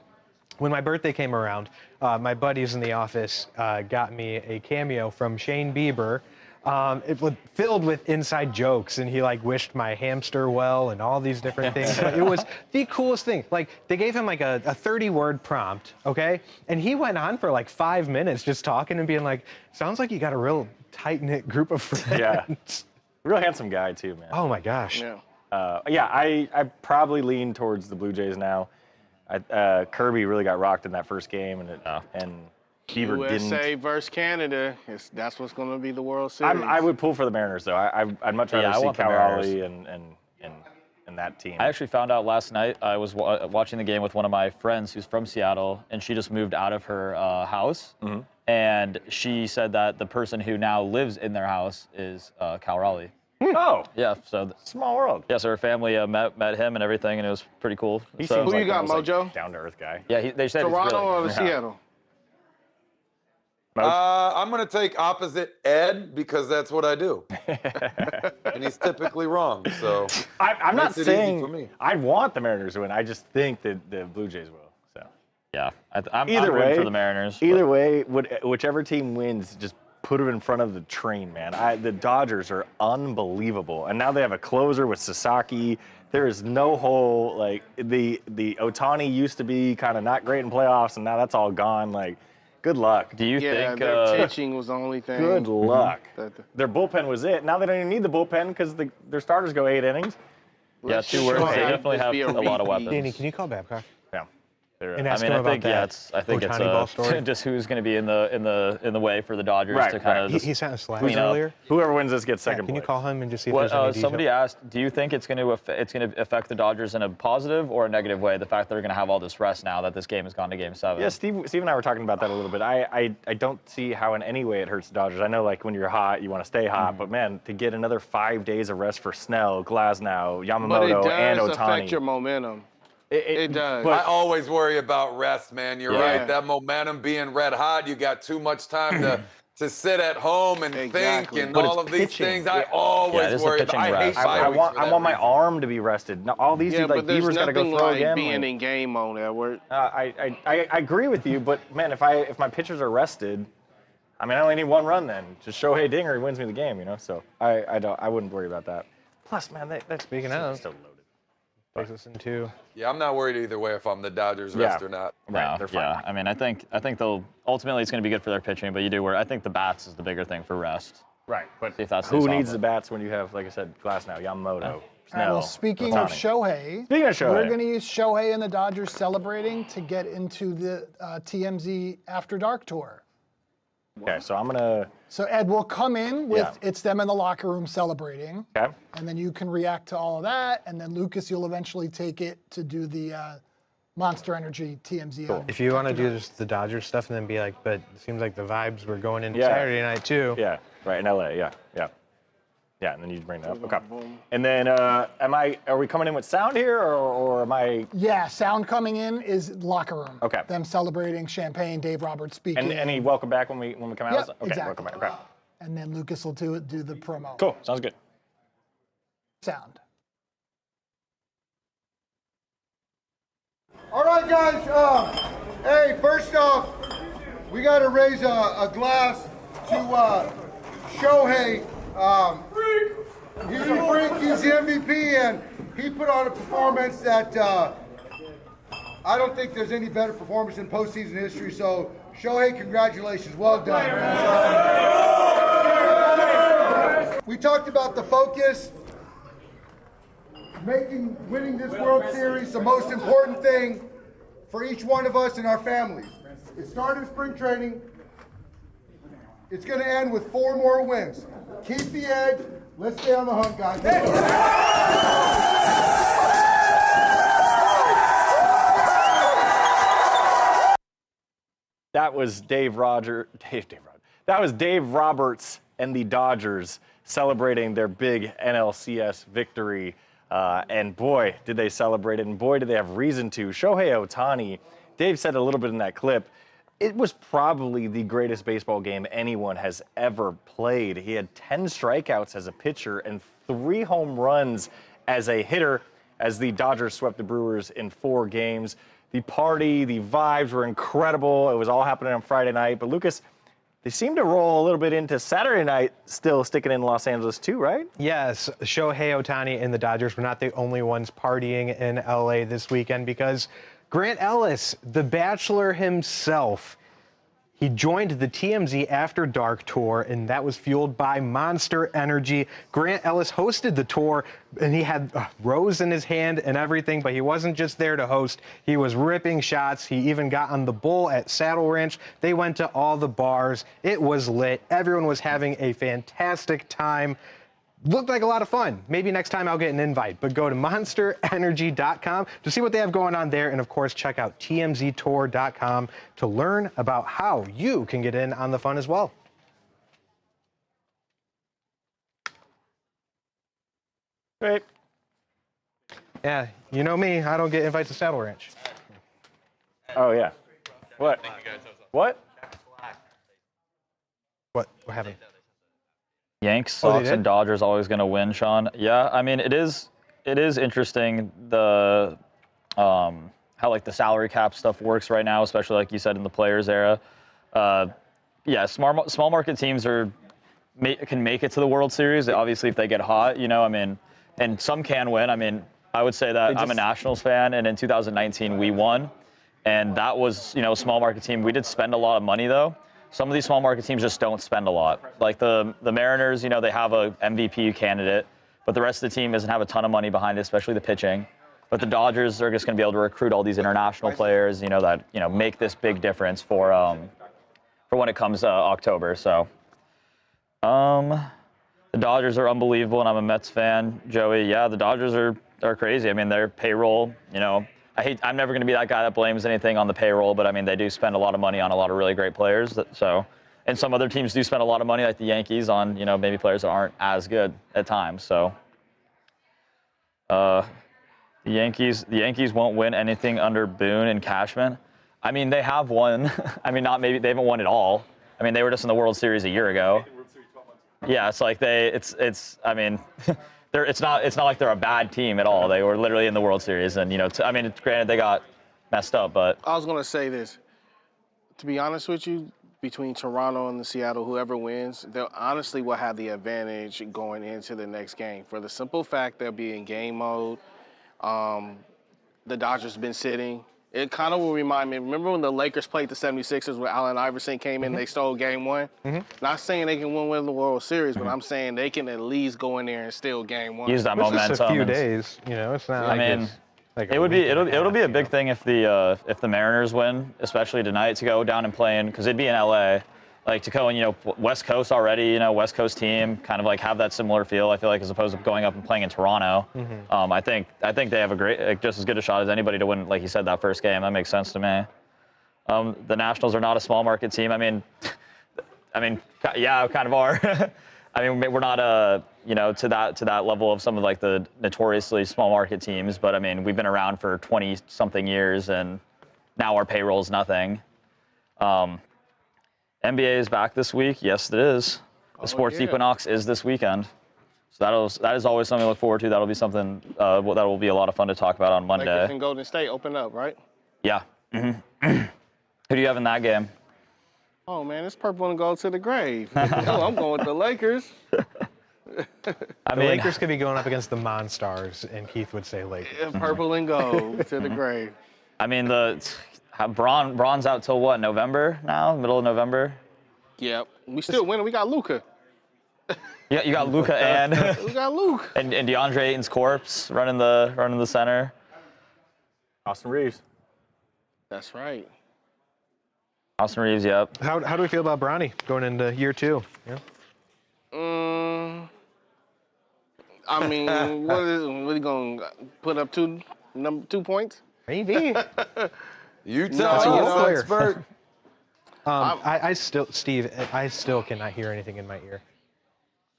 [SPEAKER 1] when my birthday came around, my buddies in the office got me a cameo from Shane Bieber. It was filled with inside jokes, and he like wished my hamster well and all these different things. But it was the coolest thing. Like, they gave him like a 30-word prompt, okay? And he went on for like 5 minutes just talking and being like, sounds like you got a real tight-knit group of friends.
[SPEAKER 2] Yeah. Real handsome guy too, man.
[SPEAKER 1] Oh my gosh.
[SPEAKER 2] Yeah. I probably lean towards the Blue Jays now. Kirby really got rocked in that first game, and Beaver
[SPEAKER 7] USA
[SPEAKER 2] didn't.
[SPEAKER 7] versus Canada. That's what's going to be the World Series.
[SPEAKER 2] I would pull for the Mariners, though. I'd much rather
[SPEAKER 4] Yeah, I
[SPEAKER 2] see
[SPEAKER 4] want the
[SPEAKER 2] Cal
[SPEAKER 4] Mariners.
[SPEAKER 2] Raleigh and that team.
[SPEAKER 4] I actually found out last night. I was watching the game with one of my friends who's from Seattle, and she just moved out of her house.
[SPEAKER 2] Mm-hmm.
[SPEAKER 4] And she said that the person who now lives in their house is Cal Raleigh.
[SPEAKER 2] Oh,
[SPEAKER 4] Yeah, so
[SPEAKER 2] small world.
[SPEAKER 4] yeah, so her family met him and everything, and it was pretty cool.
[SPEAKER 2] He
[SPEAKER 4] So,
[SPEAKER 2] seems
[SPEAKER 7] Who
[SPEAKER 2] like
[SPEAKER 7] you got,
[SPEAKER 2] the most,
[SPEAKER 7] Mojo?
[SPEAKER 2] down-to-earth guy.
[SPEAKER 4] yeah, they said he's
[SPEAKER 7] Toronto
[SPEAKER 4] really,
[SPEAKER 7] or Seattle?
[SPEAKER 8] I'm going to take opposite Ed because that's what I do. And he's typically wrong, so
[SPEAKER 2] I'm not
[SPEAKER 8] makes it easy
[SPEAKER 2] saying
[SPEAKER 8] for me.
[SPEAKER 2] I want the Mariners to win. I just think that the Blue Jays will. So
[SPEAKER 4] yeah. I'm
[SPEAKER 2] either
[SPEAKER 4] rooting
[SPEAKER 2] way,
[SPEAKER 4] for the Mariners. but-
[SPEAKER 2] Either way, whichever team wins, just put it in front of the train, man. The Dodgers are unbelievable, and now they have a closer with Sasaki. There is no hole. Like the Ohtani used to be kind of not great in playoffs, and now that's all gone. Like, good luck.
[SPEAKER 4] Do you
[SPEAKER 7] Yeah,
[SPEAKER 4] think?
[SPEAKER 7] their pitching was the only thing.
[SPEAKER 2] Good luck.
[SPEAKER 7] That-
[SPEAKER 2] Their bullpen was it. Now they don't even need the bullpen because their starters go 8 innings.
[SPEAKER 4] Yeah,
[SPEAKER 7] Let's
[SPEAKER 4] 2
[SPEAKER 7] just
[SPEAKER 4] words.
[SPEAKER 7] go
[SPEAKER 4] They
[SPEAKER 7] ahead and
[SPEAKER 4] definitely
[SPEAKER 7] just
[SPEAKER 4] have
[SPEAKER 7] be
[SPEAKER 4] a lot of
[SPEAKER 7] repeat.
[SPEAKER 4] weapons.
[SPEAKER 1] Danny, can you call Babcock?
[SPEAKER 2] Yeah.
[SPEAKER 1] And ask
[SPEAKER 4] I
[SPEAKER 1] him
[SPEAKER 4] mean, I
[SPEAKER 1] about
[SPEAKER 4] think
[SPEAKER 1] that
[SPEAKER 4] I think it's
[SPEAKER 1] Ohtani ball story?
[SPEAKER 4] just who's going to be in the way for the Dodgers
[SPEAKER 2] Right,
[SPEAKER 4] to kind
[SPEAKER 2] right.
[SPEAKER 4] of.
[SPEAKER 1] He sent a slash
[SPEAKER 4] clean up.
[SPEAKER 1] earlier.
[SPEAKER 2] Whoever wins this gets
[SPEAKER 1] Yeah,
[SPEAKER 2] second
[SPEAKER 1] can you
[SPEAKER 2] place.
[SPEAKER 1] call him and just see if there's any detail?
[SPEAKER 4] Somebody asked, do you think it's going to affect the Dodgers in a positive or a negative way? The fact that they're going to have all this rest now that this game has gone to Game 7.
[SPEAKER 2] Yeah, Steve and I were talking about that a little bit. I don't see how in any way it hurts the Dodgers. I know, like, when you're hot, you want to stay hot, but man, to get another 5 days of rest for Snell, Glasnow,
[SPEAKER 7] But it
[SPEAKER 2] Yamamoto, and
[SPEAKER 7] does
[SPEAKER 2] Ohtani.
[SPEAKER 7] affect your momentum. It does.
[SPEAKER 8] I always worry about rest, man. You're
[SPEAKER 7] Yeah.
[SPEAKER 8] right. That momentum being red hot, you got too much time to sit at home and
[SPEAKER 7] Exactly.
[SPEAKER 8] think and
[SPEAKER 2] But
[SPEAKER 8] all
[SPEAKER 2] it's
[SPEAKER 8] of these
[SPEAKER 2] pitching.
[SPEAKER 8] things. I
[SPEAKER 2] Yeah.
[SPEAKER 4] Yeah, it
[SPEAKER 8] always
[SPEAKER 4] is the
[SPEAKER 8] worry about.
[SPEAKER 4] pitching
[SPEAKER 8] I hate
[SPEAKER 4] rest.
[SPEAKER 8] bye
[SPEAKER 2] I
[SPEAKER 8] weeks
[SPEAKER 2] want
[SPEAKER 8] for
[SPEAKER 2] I
[SPEAKER 8] that
[SPEAKER 2] want my
[SPEAKER 8] reason.
[SPEAKER 2] arm to be rested. No, all these
[SPEAKER 7] Yeah,
[SPEAKER 2] dudes, like
[SPEAKER 7] but there's
[SPEAKER 2] Beaver's got to go
[SPEAKER 7] nothing
[SPEAKER 2] throw
[SPEAKER 7] like
[SPEAKER 2] again.
[SPEAKER 7] being
[SPEAKER 2] like-
[SPEAKER 7] in game mode, Edward.
[SPEAKER 2] I agree with you, but man, if my pitchers are rested, I mean, I only need one run then. Just Shohei Dinger, he wins me the game, you know. So I wouldn't worry about that. Plus, man, that's
[SPEAKER 1] Speaking of,
[SPEAKER 2] still loaded.
[SPEAKER 1] takes us into
[SPEAKER 8] Yeah, I'm not worried either way if I'm the Dodgers
[SPEAKER 2] Yeah.
[SPEAKER 8] rest or not.
[SPEAKER 2] Right,
[SPEAKER 4] No,
[SPEAKER 2] they're fine.
[SPEAKER 4] yeah. I mean, I think they'll ultimately it's going to be good for their pitching, but you do worry. I think the bats is the bigger thing for rest.
[SPEAKER 2] Right, but
[SPEAKER 4] See if that
[SPEAKER 2] who
[SPEAKER 4] stays
[SPEAKER 2] needs
[SPEAKER 4] solid.
[SPEAKER 2] the bats when you have, like I said, Glasnow, Yamamoto,
[SPEAKER 6] All right,
[SPEAKER 2] Snell,
[SPEAKER 6] well, speaking of
[SPEAKER 2] Ohtani?
[SPEAKER 6] Shohei,
[SPEAKER 2] Speaking of Shohei.
[SPEAKER 6] we're going to use Shohei and the Dodgers celebrating to get into the TMZ After Dark tour.
[SPEAKER 2] Okay, so I'm gonna.
[SPEAKER 6] So Ed will come in with
[SPEAKER 2] Yeah.
[SPEAKER 6] it's them in the locker room celebrating,
[SPEAKER 2] Okay.
[SPEAKER 6] and then you can react to all of that, and then Lucas, you'll eventually take it to do the Monster Energy TMZ. on
[SPEAKER 1] if you want to
[SPEAKER 6] After
[SPEAKER 1] do
[SPEAKER 6] Dark.
[SPEAKER 1] just the Dodgers stuff and then be like, but it seems like the vibes were going into
[SPEAKER 2] Yeah.
[SPEAKER 1] Saturday night too.
[SPEAKER 2] Yeah, right in LA. Yeah. Yeah, and then you bring that up. Okay. And then, are we coming in with sound here, or am I?
[SPEAKER 6] Yeah, sound coming in is locker room.
[SPEAKER 2] Okay.
[SPEAKER 6] Them celebrating champagne, Dave Roberts speaking.
[SPEAKER 2] And any welcome back when we come out?
[SPEAKER 6] Yep,
[SPEAKER 2] Okay,
[SPEAKER 6] exactly.
[SPEAKER 2] welcome back. Okay.
[SPEAKER 6] And then Lucas will do the promo.
[SPEAKER 2] Cool. Sounds good.
[SPEAKER 6] Sound.
[SPEAKER 12] All right, guys. Hey, first off, we got to raise a glass to Shohei. He's a freak. He's the MVP, and he put on a performance that I don't think there's any better performance in postseason history. So, Shohei, congratulations. Well done. We talked about the focus, winning this World Series the most important thing for each one of us and our families. It started in spring training. It's going to end with 4 more wins. Keep the edge. Let's stay on the hunt, guys.
[SPEAKER 2] That was Dave Roberts and the Dodgers celebrating their big NLCS victory. And boy, did they celebrate it, and boy, did they have reason to. Shohei Ohtani, Dave said a little bit in that clip, it was probably the greatest baseball game anyone has ever played. He had 10 strikeouts as a pitcher and 3 home runs as a hitter as the Dodgers swept the Brewers in 4 games. The party, the vibes were incredible. It was all happening on Friday night. But Lucas, they seem to roll a little bit into Saturday night, still sticking in Los Angeles too, right?
[SPEAKER 1] Yes, Shohei Ohtani and the Dodgers were not the only ones partying in LA this weekend because Grant Ellis, the bachelor himself, He joined the TMZ After Dark tour, and that was fueled by Monster Energy. Grant Ellis hosted the tour, and he had a rose in his hand and everything, but he wasn't just there to host. He was ripping shots. He even got on the bull at Saddle Ranch. They went to all the bars. It was lit. Everyone was having a fantastic time. Looked like a lot of fun. Maybe next time I'll get an invite, but go to monsterenergy.com to see what they have going on there. And of course, check out tmztour.com to learn about how you can get in on the fun as well.
[SPEAKER 2] Great.
[SPEAKER 1] Yeah, you know me, I don't get invites to Saddle Ranch.
[SPEAKER 2] Oh, yeah. What? What?
[SPEAKER 1] What happened?
[SPEAKER 4] Yanks,
[SPEAKER 1] Oh, they
[SPEAKER 4] Sox,
[SPEAKER 1] did?
[SPEAKER 4] and Dodgers always going to win, Sean. Yeah, I mean it is interesting the how like the salary cap stuff works right now, especially like you said in the players era. Yeah, small market teams can make it to the World Series. Obviously, if they get hot, you know, I mean, and some can win. I mean, I would say that I'm a Nationals fan, and in 2019 we won, and that was, you know, a small market team. We did spend a lot of money though. Some of these small market teams just don't spend a lot. Like the Mariners, you know, they have a MVP candidate, but the rest of the team doesn't have a ton of money behind it, especially the pitching. But the Dodgers are just going to be able to recruit all these international players, you know, that, you know, make this big difference for when it comes October. So, the Dodgers are unbelievable, and I'm a Mets fan, Joey. Yeah, the Dodgers are crazy. I mean, their payroll, you know, I'm never going to be that guy that blames anything on the payroll, but I mean, they do spend a lot of money on a lot of really great players. So, and some other teams do spend a lot of money, like the Yankees, on, you know, maybe players that aren't as good at times. So, the Yankees won't win anything under Boone and Cashman. I mean, they have won. I mean, they haven't won it all. I mean, they were just in the World Series a year ago. Yeah, it's like I mean, it's not like they're a bad team at all. They were literally in the World Series, and, you know, I mean, granted they got messed up, but
[SPEAKER 7] I was gonna say this. To be honest with you, between Toronto and the Seattle, whoever wins, they honestly will have the advantage going into the next game. For the simple fact they'll be in game mode. The Dodgers been sitting. It kind of will remind me, remember when the Lakers played the 76ers when Allen Iverson came in, they stole game one? Not saying they can win the World Series, but I'm saying they can at least go in there and steal game one.
[SPEAKER 4] use that
[SPEAKER 1] It's
[SPEAKER 4] momentum.
[SPEAKER 1] just a few days, you know, it's not
[SPEAKER 4] I
[SPEAKER 1] like
[SPEAKER 4] mean,
[SPEAKER 1] it's like
[SPEAKER 4] it'll be a big thing if the Mariners win, especially tonight, to go down and play in, because it'd be in LA, like to go and, you know, West Coast already, you know, West Coast team, kind of like have that similar feel. I feel like, as opposed to going up and playing in Toronto. I think they have a great, like, just as good a shot as anybody to win, like you said, that first game. That makes sense to me. The Nationals are not a small market team. I mean, yeah, kind of are. I mean, we're not you know, to that level of some of like the notoriously small market teams, but I mean, we've been around for 20 something years, and now our payroll is nothing. NBA is back this week. Yes, it is. The sports equinox is this weekend. So that is always something to look forward to. That'll be something that will be a lot of fun to talk about on Monday.
[SPEAKER 7] Lakers and Golden State open up, right?
[SPEAKER 4] Yeah. Who do you have in that game?
[SPEAKER 7] Oh, man, it's purple and gold to the grave. Oh, I'm going with the Lakers.
[SPEAKER 1] The Lakers could be going up against the Monstars, and Keith would say Lakers.
[SPEAKER 7] Purple and gold to the grave.
[SPEAKER 4] I mean, Braun's out till what, November now? Middle of November?
[SPEAKER 7] Yep. We still winning. We got Luka.
[SPEAKER 4] Yeah, you got Luka and
[SPEAKER 7] We got Luke.
[SPEAKER 4] and DeAndre Ayton's corpse running the center.
[SPEAKER 2] Austin Reeves.
[SPEAKER 7] That's right.
[SPEAKER 4] Austin Reeves, yep.
[SPEAKER 1] How do we feel about Bronny going into year two? Yeah.
[SPEAKER 7] I mean, what are you going to put up 2 points?
[SPEAKER 1] Maybe.
[SPEAKER 8] You
[SPEAKER 7] No,
[SPEAKER 8] tell
[SPEAKER 7] you
[SPEAKER 8] us, expert.
[SPEAKER 1] I still cannot hear anything in my ear.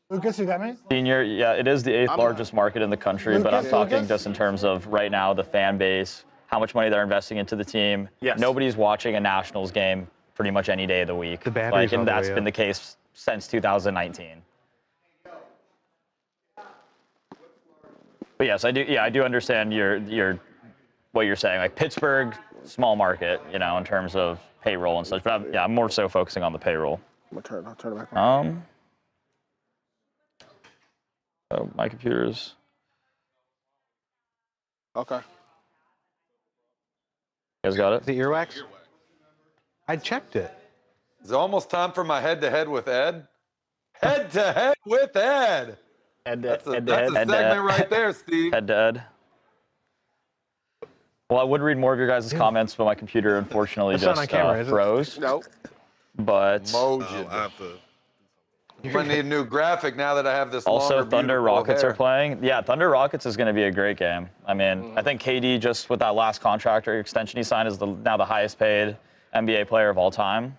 [SPEAKER 6] Lucas, who that means?
[SPEAKER 4] Senior, yeah, it is the 8th largest market in the country, but I'm talking just in terms of right now, the fan base, how much money they're investing into the team.
[SPEAKER 2] Yes.
[SPEAKER 4] Nobody's watching a Nationals game pretty much any day of the week.
[SPEAKER 1] The battery's all
[SPEAKER 4] and
[SPEAKER 1] the
[SPEAKER 4] that's
[SPEAKER 1] way
[SPEAKER 4] been
[SPEAKER 1] up.
[SPEAKER 4] the case since 2019. But yes, I do understand what you're saying. Like Pittsburgh, small market, you know, in terms of payroll and such. But I'm more so focusing on the payroll.
[SPEAKER 7] I'll turn it back on.
[SPEAKER 4] So my computer's.
[SPEAKER 7] Okay.
[SPEAKER 4] You guys got it?
[SPEAKER 1] The earwax? I checked it.
[SPEAKER 8] Is it almost time for my head-to-head with Ed? Head-to-head with Ed. That's a segment right there, Steve.
[SPEAKER 4] Head to Ed. Well, I would read more of your guys' comments, but my computer unfortunately
[SPEAKER 1] That's not on camera, is it?
[SPEAKER 4] froze.
[SPEAKER 7] Nope.
[SPEAKER 4] But
[SPEAKER 8] You might need a new graphic now that I have this
[SPEAKER 4] also
[SPEAKER 8] longer,
[SPEAKER 4] Thunder
[SPEAKER 8] beautiful
[SPEAKER 4] Rockets
[SPEAKER 8] hair.
[SPEAKER 4] are playing. Yeah, Thunder Rockets is going to be a great game. I mean, I think KD just with that last contract or extension he signed is now the highest paid NBA player of all time.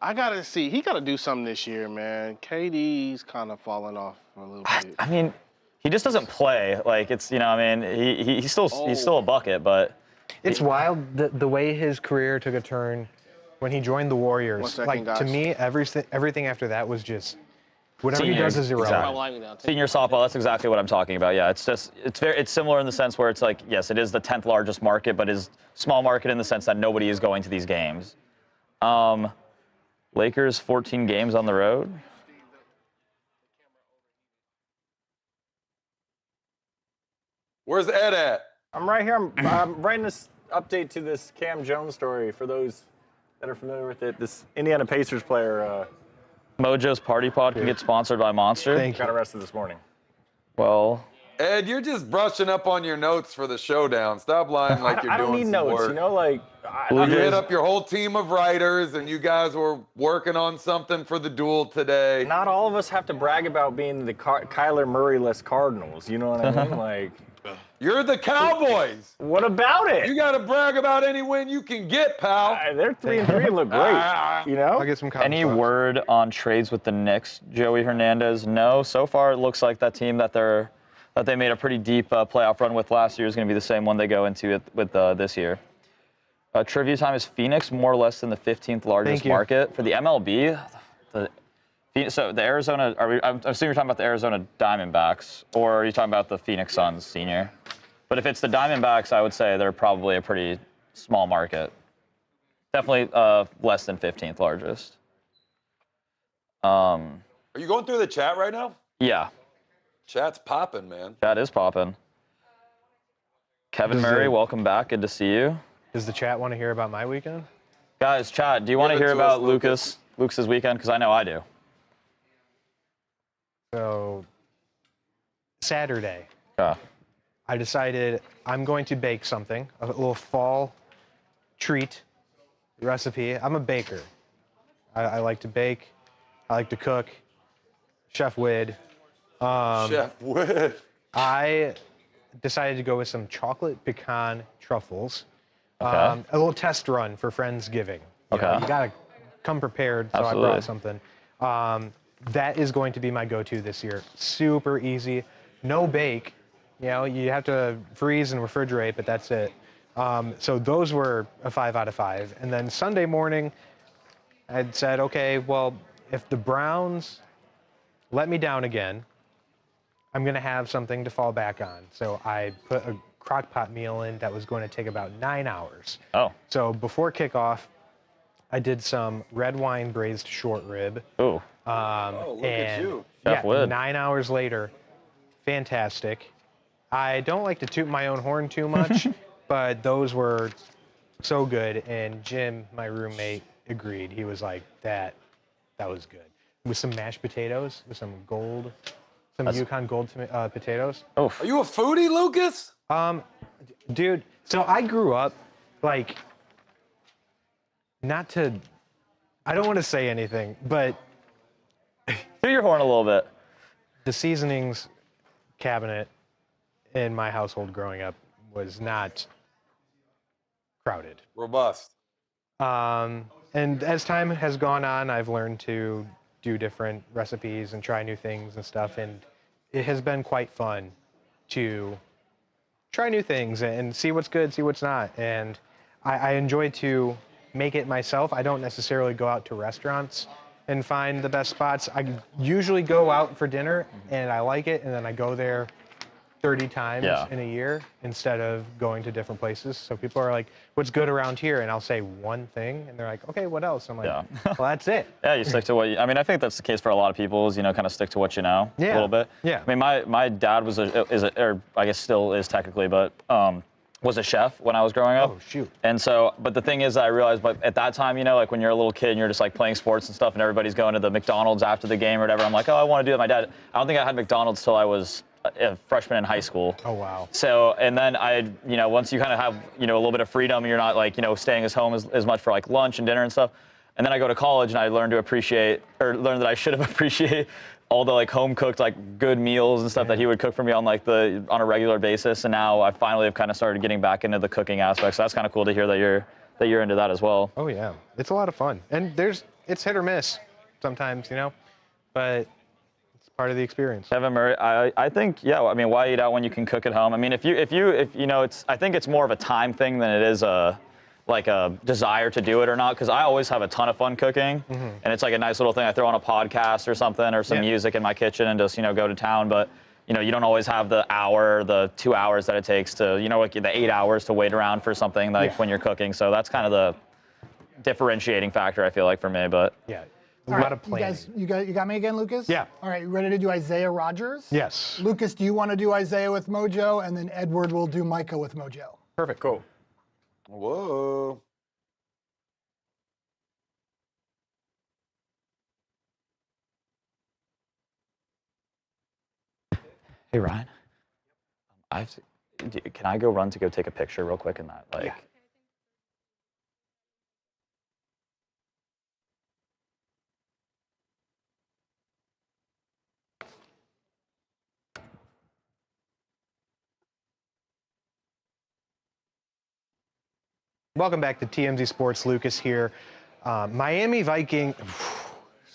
[SPEAKER 7] I gotta see. He gotta do something this year, man. KD's kind of falling off a little bit.
[SPEAKER 4] I mean, he just doesn't play like it's. I mean, he's still a bucket, but
[SPEAKER 1] It's wild the way his career took a turn when he joined the Warriors.
[SPEAKER 7] 1 second,
[SPEAKER 1] Like
[SPEAKER 7] guys.
[SPEAKER 1] to me, everything after that was just whatever he
[SPEAKER 4] Senior,
[SPEAKER 1] does is irrelevant.
[SPEAKER 4] exactly. Senior softball. That's exactly what I'm talking about. Yeah, it's similar in the sense where it's like, yes, it is the 10th largest market, but is small market in the sense that nobody is going to these games. Lakers 14 games on the road.
[SPEAKER 8] Where's Ed at?
[SPEAKER 2] I'm right here. I'm writing this update to this Cam Jones story for those that are familiar with it. This Indiana Pacers player
[SPEAKER 4] Mojo's Party Pod can get sponsored by Monster.
[SPEAKER 2] got arrested this morning.
[SPEAKER 4] Well,
[SPEAKER 8] Ed, you're just brushing up on your notes for the showdown. Stop lying like you're
[SPEAKER 2] I don't
[SPEAKER 8] doing
[SPEAKER 2] need
[SPEAKER 8] some
[SPEAKER 2] notes,
[SPEAKER 8] work.
[SPEAKER 2] you know, like
[SPEAKER 8] You hit up your whole team of writers, and you guys were working on something for the duel today.
[SPEAKER 2] not all of us have to brag about being the Kyler Murray-less Cardinals. You know what I mean? Like,
[SPEAKER 8] You're the Cowboys.
[SPEAKER 2] what about it?
[SPEAKER 8] You got to brag about any win you can get, pal.
[SPEAKER 2] They're 3-3 and look great. You know?
[SPEAKER 1] I'll get some
[SPEAKER 4] any word on trades with the Knicks, Joey Hernandez? No. So far, it looks like that team that they made a pretty deep playoff run with last year is going to be the same one they go into with this year. Trivia time: is Phoenix more or less than the 15th largest market for the MLB? So the Arizona, I'm assuming you're talking about the Arizona Diamondbacks, or are you talking about the Phoenix Suns, senior? But if it's the Diamondbacks, I would say they're probably a pretty small market. Definitely less than 15th largest.
[SPEAKER 8] Are you going through the chat right now?
[SPEAKER 4] Yeah.
[SPEAKER 8] Chat's popping, man.
[SPEAKER 4] Chat is popping. Kevin Murray, welcome back. Good to see you.
[SPEAKER 1] Does the chat want to hear about my weekend?
[SPEAKER 4] Guys, chat, do you want to hear about Lucas's weekend? Because I know I do.
[SPEAKER 1] So, Saturday,
[SPEAKER 4] Yeah.
[SPEAKER 1] I decided I'm going to bake something, a little fall treat recipe. I'm a baker. I like to bake. I like to cook. Chef Wid.
[SPEAKER 8] Chef Wid.
[SPEAKER 1] I decided to go with some chocolate pecan truffles.
[SPEAKER 4] Okay.
[SPEAKER 1] A little test run for Friendsgiving. You gotta come prepared, so
[SPEAKER 4] Absolutely.
[SPEAKER 1] I brought something. That is going to be my go-to this year. Super easy, no bake. You have to freeze and refrigerate, but that's it. So those were a 5 out of 5. And then Sunday morning, I'd said, okay, well, if the Browns let me down again, I'm gonna have something to fall back on. So I put a crock pot meal in that was going to take about 9 hours.
[SPEAKER 4] Oh.
[SPEAKER 1] So before kickoff, I did some red wine braised short rib.
[SPEAKER 4] Ooh.
[SPEAKER 8] Look at you.
[SPEAKER 4] Chef Wid.
[SPEAKER 1] 9 hours later, fantastic. I don't like to toot my own horn too much, but those were so good. And Jim, my roommate, agreed. He was like, that was good. With some mashed potatoes, with some Yukon Gold potatoes.
[SPEAKER 4] Oh.
[SPEAKER 8] Are you a foodie, Lucas?
[SPEAKER 1] Dude, so I grew up, I don't want to say anything, but
[SPEAKER 4] Do your horn a little bit.
[SPEAKER 1] the seasonings cabinet in my household growing up was not crowded.
[SPEAKER 8] Robust.
[SPEAKER 1] And as time has gone on, I've learned to do different recipes and try new things and stuff, and it has been quite fun to try new things and see what's good, see what's not. And I enjoy to make it myself. I don't necessarily go out to restaurants and find the best spots. I usually go out for dinner and I like it, and then I go there 30 times in a year instead of going to different places. So people are like, what's good around here? And I'll say one thing and they're like, okay, what else? I'm like, well, that's it.
[SPEAKER 4] Yeah, you stick to what I mean, I think that's the case for a lot of people is, kind of stick to what you know a little bit.
[SPEAKER 1] Yeah.
[SPEAKER 4] I mean, my dad was or I guess still is technically, but was a chef when I was growing up.
[SPEAKER 1] Oh, shoot.
[SPEAKER 4] And so, but the thing is, I realized, but at that time, you know, like when you're a little kid and you're just like playing sports and stuff, and everybody's going to the McDonald's after the game or whatever, I'm like, oh, I want to do it. My dad, I don't think I had McDonald's till I was a freshman in high school.
[SPEAKER 1] Oh, wow.
[SPEAKER 4] So, and then you know, once you kind of have, you know, a little bit of freedom, you're not like, you know, staying at home as much for like lunch and dinner and stuff. And then I go to college and I learned that I should have appreciated all the like home cooked like good meals and stuff that he would cook for me on a regular basis. And now I finally have kind of started getting back into the cooking aspect. So that's kind of cool to hear that you're into that as well.
[SPEAKER 1] Oh yeah, it's a lot of fun, and it's hit or miss sometimes, you know, but it's part of the experience.
[SPEAKER 4] Kevin Murray, I think, yeah. I mean, why eat out when you can cook at home? I mean, if you know, I think it's more of a time thing than it is a desire to do it or not, because I always have a ton of fun cooking, and it's like a nice little thing. I throw on a podcast or something or some music in my kitchen and just, you know, go to town. But, you know, you don't always have the 2 hours that it takes to, you know, like the 8 hours to wait around for something like when you're cooking. So that's kind of the differentiating factor, I feel like, for me. But
[SPEAKER 1] yeah, a lot of planning.
[SPEAKER 6] You got me again, Lucas?
[SPEAKER 1] Yeah.
[SPEAKER 6] All right, you ready to do Isaiah Rogers?
[SPEAKER 1] Yes.
[SPEAKER 6] Lucas, do you want to do Isaiah with Mojo, and then Edward will do Micah with Mojo?
[SPEAKER 1] Perfect. Cool.
[SPEAKER 8] Whoa.
[SPEAKER 4] hey, Ryan, can I go run to go take a picture real quick in that? Like. Yeah.
[SPEAKER 1] Welcome back to TMZ Sports. Lucas here. Miami Vikings.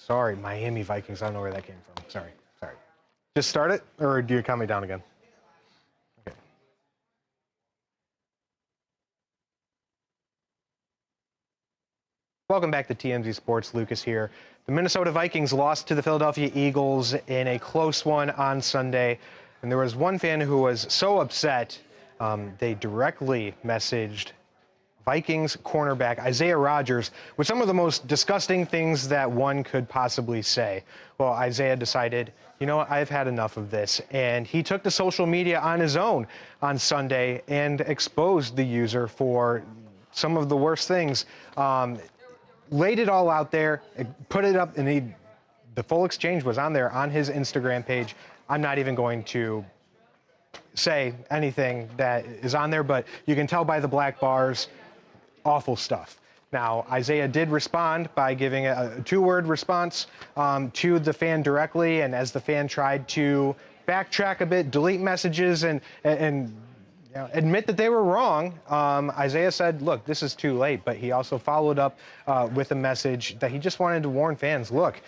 [SPEAKER 1] Miami Vikings. I don't know where that came from. Sorry. Just start it, or do you count me down again? Okay. Welcome back to TMZ Sports. Lucas here. The Minnesota Vikings lost to the Philadelphia Eagles in a close one on Sunday, and there was one fan who was so upset, they directly messaged Vikings cornerback Isaiah Rogers with some of the most disgusting things that one could possibly say. Well, Isaiah decided, you know what, I've had enough of this. And he took to social media on his own on Sunday and exposed the user for some of the worst things. Laid it all out there, put it up, and the full exchange was on there on his Instagram page. I'm not even going to say anything that is on there, but you can tell by the black bars. Awful stuff. Now, Isaiah did respond by giving a two-word response to the fan directly, and as the fan tried to backtrack a bit, delete messages, and you know, admit that they were wrong, Isaiah said, look, this is too late, but he also followed up with a message that he just wanted to warn fans, look,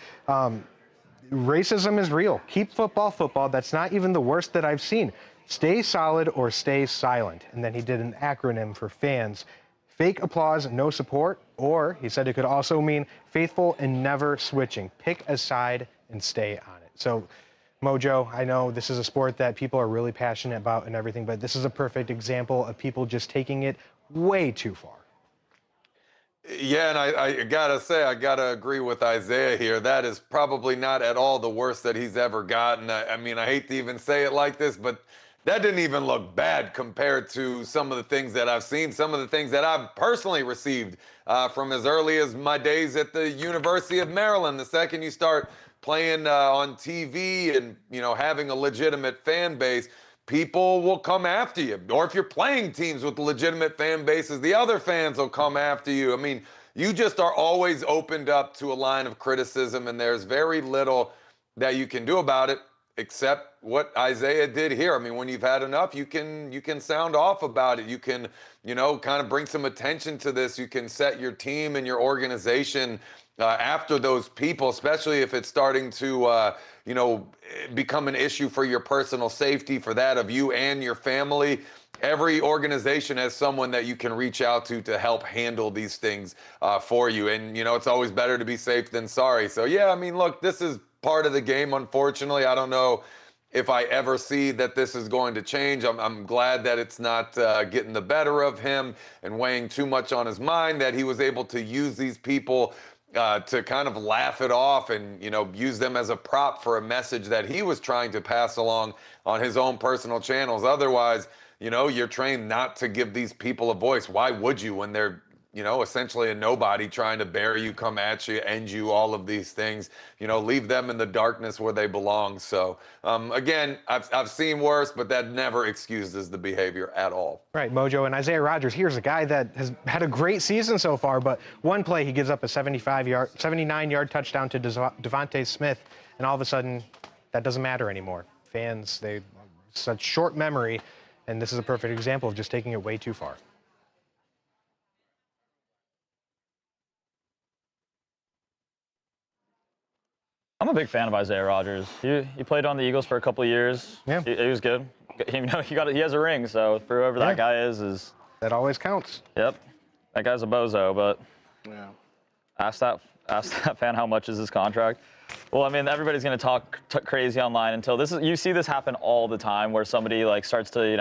[SPEAKER 1] racism is real. Keep football. That's not even the worst that I've seen. Stay solid or stay silent. And then he did an acronym for fans. Fake applause, no support, or he said it could also mean faithful and never switching. Pick a side and stay on it. So, Mojo, I know this is a sport that people are really passionate about and everything, but this is a perfect example of people just taking it way too far.
[SPEAKER 8] Yeah, and I gotta say, I gotta agree with Isaiah here. That is probably not at all the worst that he's ever gotten. I mean, I hate to even say it like this, but that didn't even look bad compared to some of the things that I've seen, some of the things that I've personally received from as early as my days at the University of Maryland. The second you start playing on TV and, you know, having a legitimate fan base, people will come after you. Or if you're playing teams with legitimate fan bases, the other fans will come after you. I mean, you just are always opened up to a line of criticism, and there's very little that you can do about it. Except what Isaiah did here. I mean, when you've had enough, you can sound off about it. You can, you know, kind of bring some attention to this. You can set your team and your organization after those people, especially if it's starting to, you know, become an issue for your personal safety, for that of you and your family. Every organization has someone that you can reach out to help handle these things for you. And, you know, it's always better to be safe than sorry. So, yeah, I mean, look, this is part of the game, unfortunately. I don't know if I ever see that this is going to change. I'm glad that it's not getting the better of him and weighing too much on his mind, that he was able to use these people to kind of laugh it off and, you know, use them as a prop for a message that he was trying to pass along on his own personal channels. Otherwise, you know, you're trained not to give these people a voice. Why would you when they're, you know, essentially a nobody trying to bury you, come at you, end you, all of these things, you know, leave them in the darkness where they belong. So again, I've seen worse, but that never excuses the behavior at all.
[SPEAKER 1] Right, Mojo, and Isaiah Rodgers, here's a guy that has had a great season so far, but one play he gives up a 79-yard touchdown to Devontae Smith, and all of a sudden that doesn't matter anymore. Fans, they such short memory, and this is a perfect example of just taking it way too far.
[SPEAKER 4] I'm a big fan of Isaiah Rodgers. He played on the Eagles for a couple of years.
[SPEAKER 1] Yeah.
[SPEAKER 4] He was good. You know, he has a ring, so for whoever that guy is
[SPEAKER 1] that always counts.
[SPEAKER 4] Yep. That guy's a bozo, but
[SPEAKER 7] yeah.
[SPEAKER 4] Ask that fan how much is his contract. Well, I mean, everybody's going to talk crazy online until this is. You see this happen all the time, where somebody like starts to, you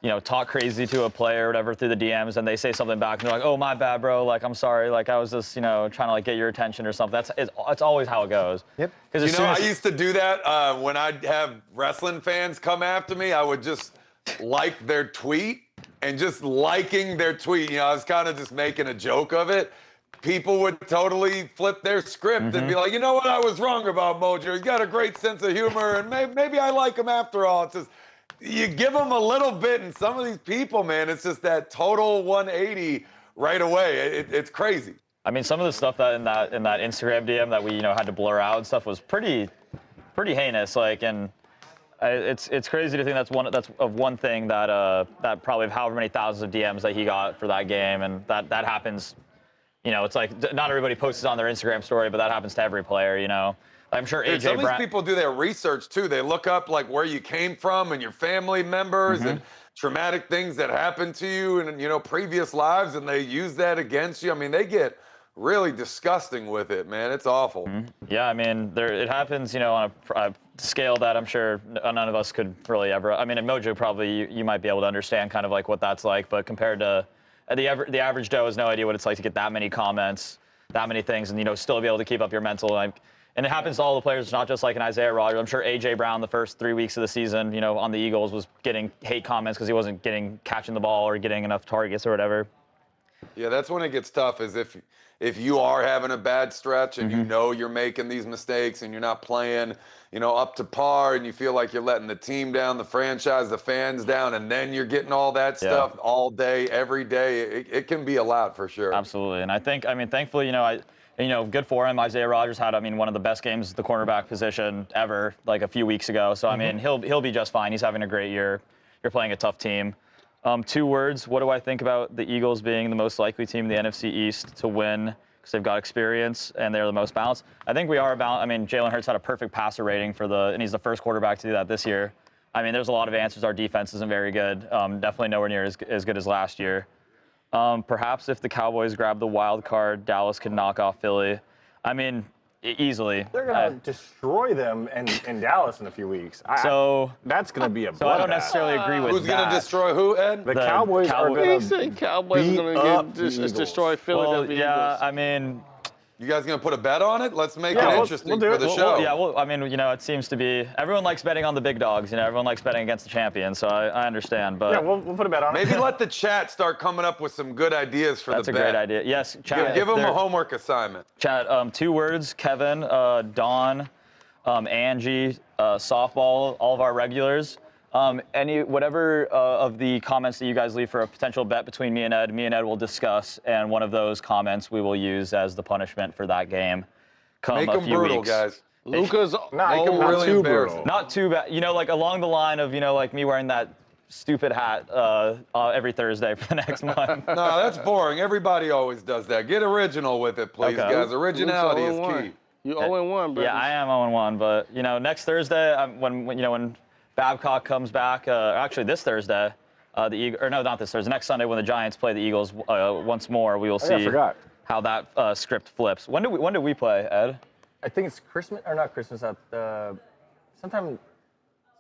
[SPEAKER 4] know, talk crazy to a player or whatever through the DMs, and they say something back, and they're like, "Oh, my bad, bro. Like, I'm sorry. Like, I was just, you know, trying to like get your attention or something." It's always how it goes.
[SPEAKER 1] Yep.
[SPEAKER 8] You know, I used to do that when I'd have wrestling fans come after me. I would just like their tweet, and just liking their tweet, you know, I was kind of just making a joke of it. People would totally flip their script and be like, you know what, I was wrong about Mojo. He's got a great sense of humor, and maybe I like him after all. It's just, you give them a little bit, and some of these people, man, it's just that total 180 right away. It's crazy.
[SPEAKER 4] I mean, some of the stuff that in that Instagram DM that we, you know, had to blur out and stuff was pretty heinous. Like, and it's crazy to think that's one thing that probably of however many thousands of DMs that he got for that game, and that happens. You know, it's like not everybody posts it on their Instagram story, but that happens to every player. You know, I'm sure AJ
[SPEAKER 8] Some of these people do their research too. They look up like where you came from and your family members and traumatic things that happened to you and, you know, previous lives, and they use that against you. I mean, they get really disgusting with it, man. It's awful.
[SPEAKER 4] Yeah, I mean, it happens, you know, on a scale that I'm sure none of us could really ever. I mean, in Mojo, probably you might be able to understand kind of like what that's like, but compared to the average Joe has no idea what it's like to get that many comments, that many things, and, you know, still be able to keep up your mental. And it happens to all the players, not just like an Isaiah Rodgers. I'm sure A.J. Brown the first 3 weeks of the season, you know, on the Eagles was getting hate comments because he wasn't catching the ball or getting enough targets or whatever.
[SPEAKER 8] Yeah, that's when it gets tough, is if you are having a bad stretch and you know you're making these mistakes and you're not playing, you know, up to par, and you feel like you're letting the team down, the franchise, the fans down, and then you're getting all that stuff all day, every day. It can be a lot for sure.
[SPEAKER 4] Absolutely. And I mean, thankfully, you know, good for him. Isaiah Rodgers had, I mean, one of the best games at the cornerback position ever, like a few weeks ago. So, I mean, he'll be just fine. He's having a great year. You're playing a tough team. 2 words. What do I think about the Eagles being the most likely team in the NFC East to win? Because they've got experience and they're the most balanced. I think we are balanced. I mean, Jalen Hurts had a perfect passer rating and he's the first quarterback to do that this year. I mean, there's a lot of answers. Our defense isn't very good. Definitely nowhere near as good as last year. Perhaps if the Cowboys grab the wild card, Dallas could knock off Philly. I mean, easily.
[SPEAKER 2] They're going to destroy them in Dallas in a few weeks. That's going to be a bloodbath.
[SPEAKER 4] So I don't necessarily agree with
[SPEAKER 8] Who's going to destroy who, Ed?
[SPEAKER 2] The Cowboys are going to
[SPEAKER 7] Cowboys going to destroy Philadelphia.
[SPEAKER 4] Yeah, I mean,
[SPEAKER 8] you guys going to put a bet on it? Let's make it interesting for the show.
[SPEAKER 4] I mean, you know, it seems to be everyone likes betting on the big dogs. You know, everyone likes betting against the champion. So I understand, but
[SPEAKER 2] yeah, we'll put a bet on it.
[SPEAKER 8] Maybe let the chat start coming up with some good ideas for the bet.
[SPEAKER 4] That's a great idea. Yes, chat.
[SPEAKER 8] Give them a homework assignment.
[SPEAKER 4] Chat. 2 words: Kevin, Dawn, Angie, softball, all of our regulars. Whatever of the comments that you guys leave for a potential bet between me and Ed will discuss, and one of those comments we will use as the punishment for that game.
[SPEAKER 8] Make them brutal, guys.
[SPEAKER 7] Luka's
[SPEAKER 8] really
[SPEAKER 2] too
[SPEAKER 8] embarrassing.
[SPEAKER 2] brutal.
[SPEAKER 4] Not too bad. You know, like along the line of, you know, like me wearing that stupid hat every Thursday for the next month.
[SPEAKER 8] No, that's boring. Everybody always does that. Get original with it, please, guys. Originality is key.
[SPEAKER 7] You 0-1, bro.
[SPEAKER 4] Yeah, I am 0-1, but, you know, next Thursday, when Babcock comes back, actually this Thursday, not this Thursday, next Sunday when the Giants play the Eagles once more, we will see how that script flips. When do we play, Ed?
[SPEAKER 2] I think it's Christmas, or not Christmas, sometime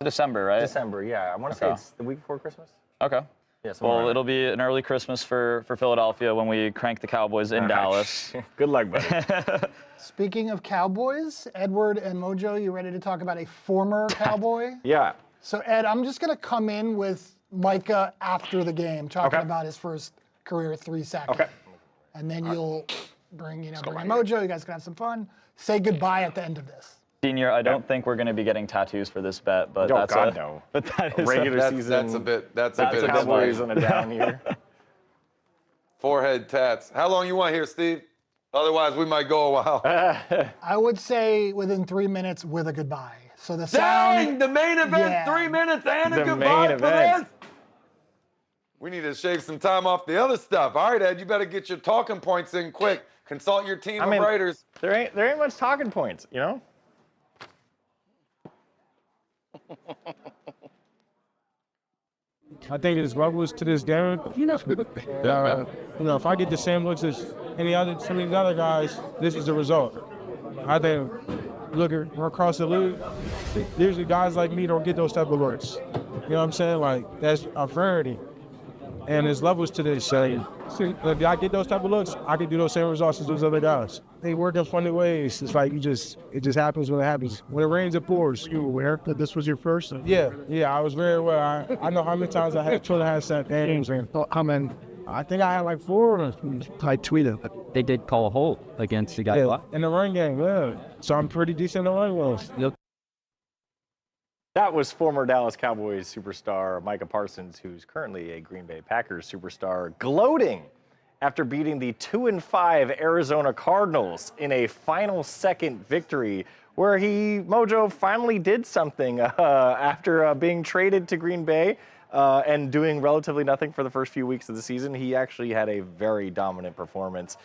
[SPEAKER 4] December, right?
[SPEAKER 2] December, yeah. I want to say it's the week before Christmas.
[SPEAKER 4] Okay.
[SPEAKER 2] Yeah,
[SPEAKER 4] well, it'll be an early Christmas for Philadelphia when we crank the Cowboys in Dallas.
[SPEAKER 2] Good luck, buddy.
[SPEAKER 6] Speaking of Cowboys, Edward and Mojo, you ready to talk about a former Cowboy?
[SPEAKER 2] Yeah.
[SPEAKER 6] So, Ed, I'm just going to come in with Micah after the game, talking about his first career 3 sacks.
[SPEAKER 2] Okay.
[SPEAKER 6] And then you'll bring in Mojo. You guys can have some fun. Say goodbye at the end of this.
[SPEAKER 4] Senior, I don't think we're going to be getting tattoos for this bet, but
[SPEAKER 2] Oh, God, no.
[SPEAKER 4] But that is
[SPEAKER 2] Regular season.
[SPEAKER 8] That's a bit.
[SPEAKER 2] Cowboys on a down year.
[SPEAKER 8] Forehead tats. How long you want here, Steve? Otherwise, we might go a while.
[SPEAKER 6] I would say within 3 minutes with a goodbye. So the
[SPEAKER 8] Dang,
[SPEAKER 6] sound.
[SPEAKER 8] the main event,
[SPEAKER 6] Yeah.
[SPEAKER 8] 3 minutes and a
[SPEAKER 2] The
[SPEAKER 8] goodbye
[SPEAKER 2] main
[SPEAKER 8] for
[SPEAKER 2] event.
[SPEAKER 8] this. We need to shave some time off the other stuff. All right, Ed, you better get your talking points in quick. Consult your team of writers.
[SPEAKER 2] There ain't much talking points, you know?
[SPEAKER 13] I think there's levels to this game. If I get the same looks as some of these other guys, this is the result. I think, looking across the league, usually guys like me don't get those type of looks. You know what I'm saying? Like, that's a rarity. And there's levels to this. So if I get those type of looks, I can do those same results as those other guys. They work in funny ways. It's like it just happens when it happens. When it rains, it pours. You aware that this was your first? Yeah, I was very aware. I know how many times I had to have set games. How many? I think I had like 4 of them. I tweeted.
[SPEAKER 14] They did call a hold against the guy.
[SPEAKER 13] Yeah, in the run game, yeah. So I'm pretty decent in the run game.
[SPEAKER 2] That was former Dallas Cowboys superstar Micah Parsons, who's currently a Green Bay Packers superstar, gloating after beating the 2-5 Arizona Cardinals in a final second victory where Mojo finally did something after being traded to Green Bay and doing relatively nothing for the first few weeks of the season. He actually had a very dominant performance.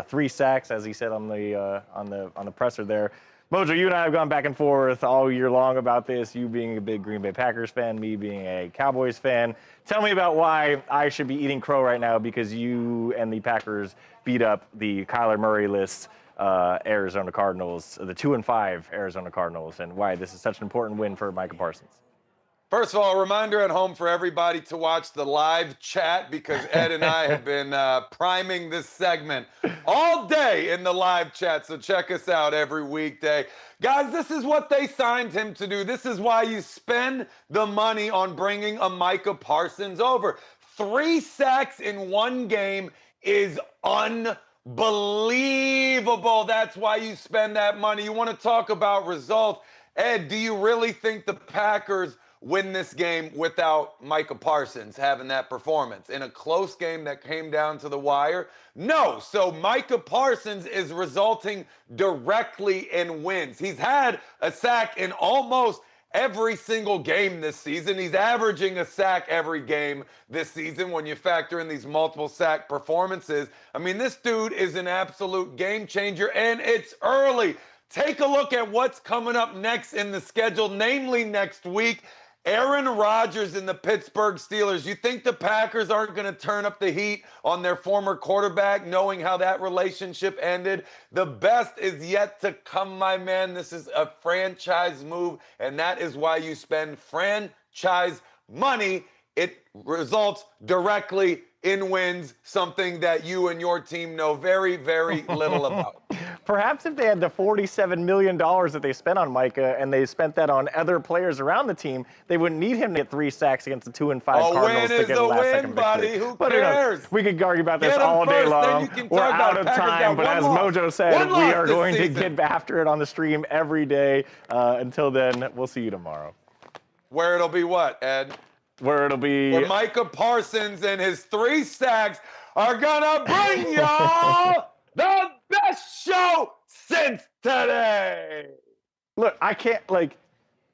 [SPEAKER 2] 3 sacks, as he said on the presser there. Mojo, you and I have gone back and forth all year long about this, you being a big Green Bay Packers fan, me being a Cowboys fan. Tell me about why I should be eating crow right now because you and the Packers beat up the Kyler Murray-less Arizona Cardinals, the 2-5 Arizona Cardinals, and why this is such an important win for Micah Parsons.
[SPEAKER 8] First of all, a reminder at home for everybody to watch the live chat because Ed and I have been priming this segment all day in the live chat. So check us out every weekday. Guys, this is what they signed him to do. This is why you spend the money on bringing a Micah Parsons over. 3 sacks in 1 game is unbelievable. That's why you spend that money. You want to talk about results. Ed, do you really think the Packers win this game without Micah Parsons having that performance in a close game that came down to the wire? No. So Micah Parsons is resulting directly in wins. He's had a sack in almost every single game this season. He's averaging a sack every game this season when you factor in these multiple sack performances. I mean, this dude is an absolute game changer, and it's early. Take a look at what's coming up next in the schedule, namely next week. Aaron Rodgers and the Pittsburgh Steelers. You think the Packers aren't going to turn up the heat on their former quarterback, knowing how that relationship ended? The best is yet to come, my man. This is a franchise move, and that is why you spend franchise money. It results directly in wins, something that you and your team know very, very little about.
[SPEAKER 2] Perhaps if they had the $47 million that they spent on Micah and they spent that on other players around the team, they wouldn't need him to get 3 sacks against the 2-5 Cardinals to get a last-second victory.
[SPEAKER 8] Who
[SPEAKER 2] but
[SPEAKER 8] cares?
[SPEAKER 2] We could argue about this all day long. We're out of time, but as Mojo said, we are going to get after it on the stream every day. Until then, we'll see you tomorrow.
[SPEAKER 8] Where it'll be what, Ed?
[SPEAKER 2] Where it'll be...
[SPEAKER 8] Where Micah Parsons and his 3 sacks are gonna bring y'all the best show since today.
[SPEAKER 2] Look, I can't,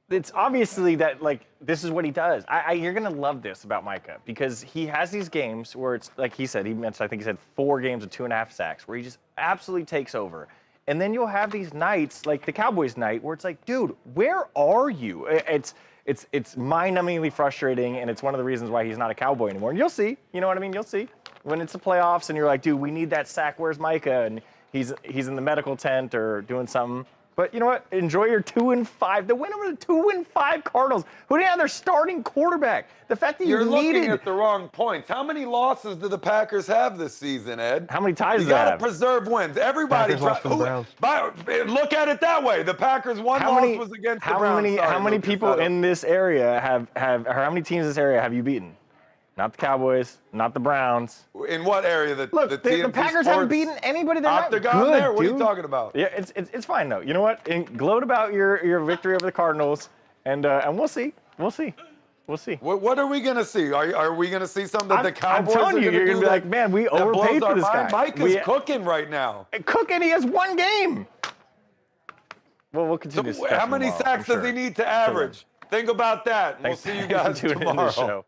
[SPEAKER 2] it's obviously that, this is what he does. You're going to love this about Micah because he has these games where it's, like he said, I think he said 4 games of 2.5 sacks where he just absolutely takes over. And then you'll have these nights, like the Cowboys night, where it's like, dude, where are you? It's mind-numbingly frustrating, and it's one of the reasons why he's not a Cowboy anymore. And you'll see, you know what I mean? You'll see. When it's the playoffs and you're like, dude, we need that sack. Where's Micah? And he's in the medical tent or doing something. But you know what? Enjoy your 2-5. The win over the 2-5 Cardinals, who didn't have their starting quarterback. The fact that
[SPEAKER 8] You're
[SPEAKER 2] needed.
[SPEAKER 8] looking at the wrong points. How many losses do the Packers have this season, Ed?
[SPEAKER 2] How many ties do
[SPEAKER 8] You
[SPEAKER 2] they
[SPEAKER 8] got to
[SPEAKER 2] have?
[SPEAKER 8] preserve wins. Everybody
[SPEAKER 1] Packers lost to the Browns.
[SPEAKER 8] Look at it that way. The Packers' one loss was against the Browns.
[SPEAKER 2] How many people in this area or how many teams in this area have you beaten? Not the Cowboys, not the Browns.
[SPEAKER 8] In what area? The
[SPEAKER 2] Packers
[SPEAKER 8] Sports
[SPEAKER 2] haven't beaten anybody. They're not
[SPEAKER 8] Octagon
[SPEAKER 2] good,
[SPEAKER 8] there? What are
[SPEAKER 2] dude.
[SPEAKER 8] you talking about?
[SPEAKER 2] Yeah, it's fine though. You know what? Gloat about your victory over the Cardinals, and we'll see. We'll see.
[SPEAKER 8] What are we gonna see? Are we gonna see something that the Cowboys
[SPEAKER 2] I'm telling
[SPEAKER 8] are
[SPEAKER 2] you,
[SPEAKER 8] gonna
[SPEAKER 2] you're
[SPEAKER 8] do
[SPEAKER 2] gonna be like, man, we
[SPEAKER 8] that
[SPEAKER 2] overpaid
[SPEAKER 8] blows
[SPEAKER 2] for
[SPEAKER 8] our
[SPEAKER 2] this
[SPEAKER 8] mind?
[SPEAKER 2] guy.
[SPEAKER 8] Mike is cooking right now.
[SPEAKER 2] Cooking. He has one game. Well, we'll continue.
[SPEAKER 8] So how many sacks does he need to average? Think about that. We'll see you guys
[SPEAKER 2] Thanks for tuning in to the
[SPEAKER 8] tomorrow.
[SPEAKER 2] show.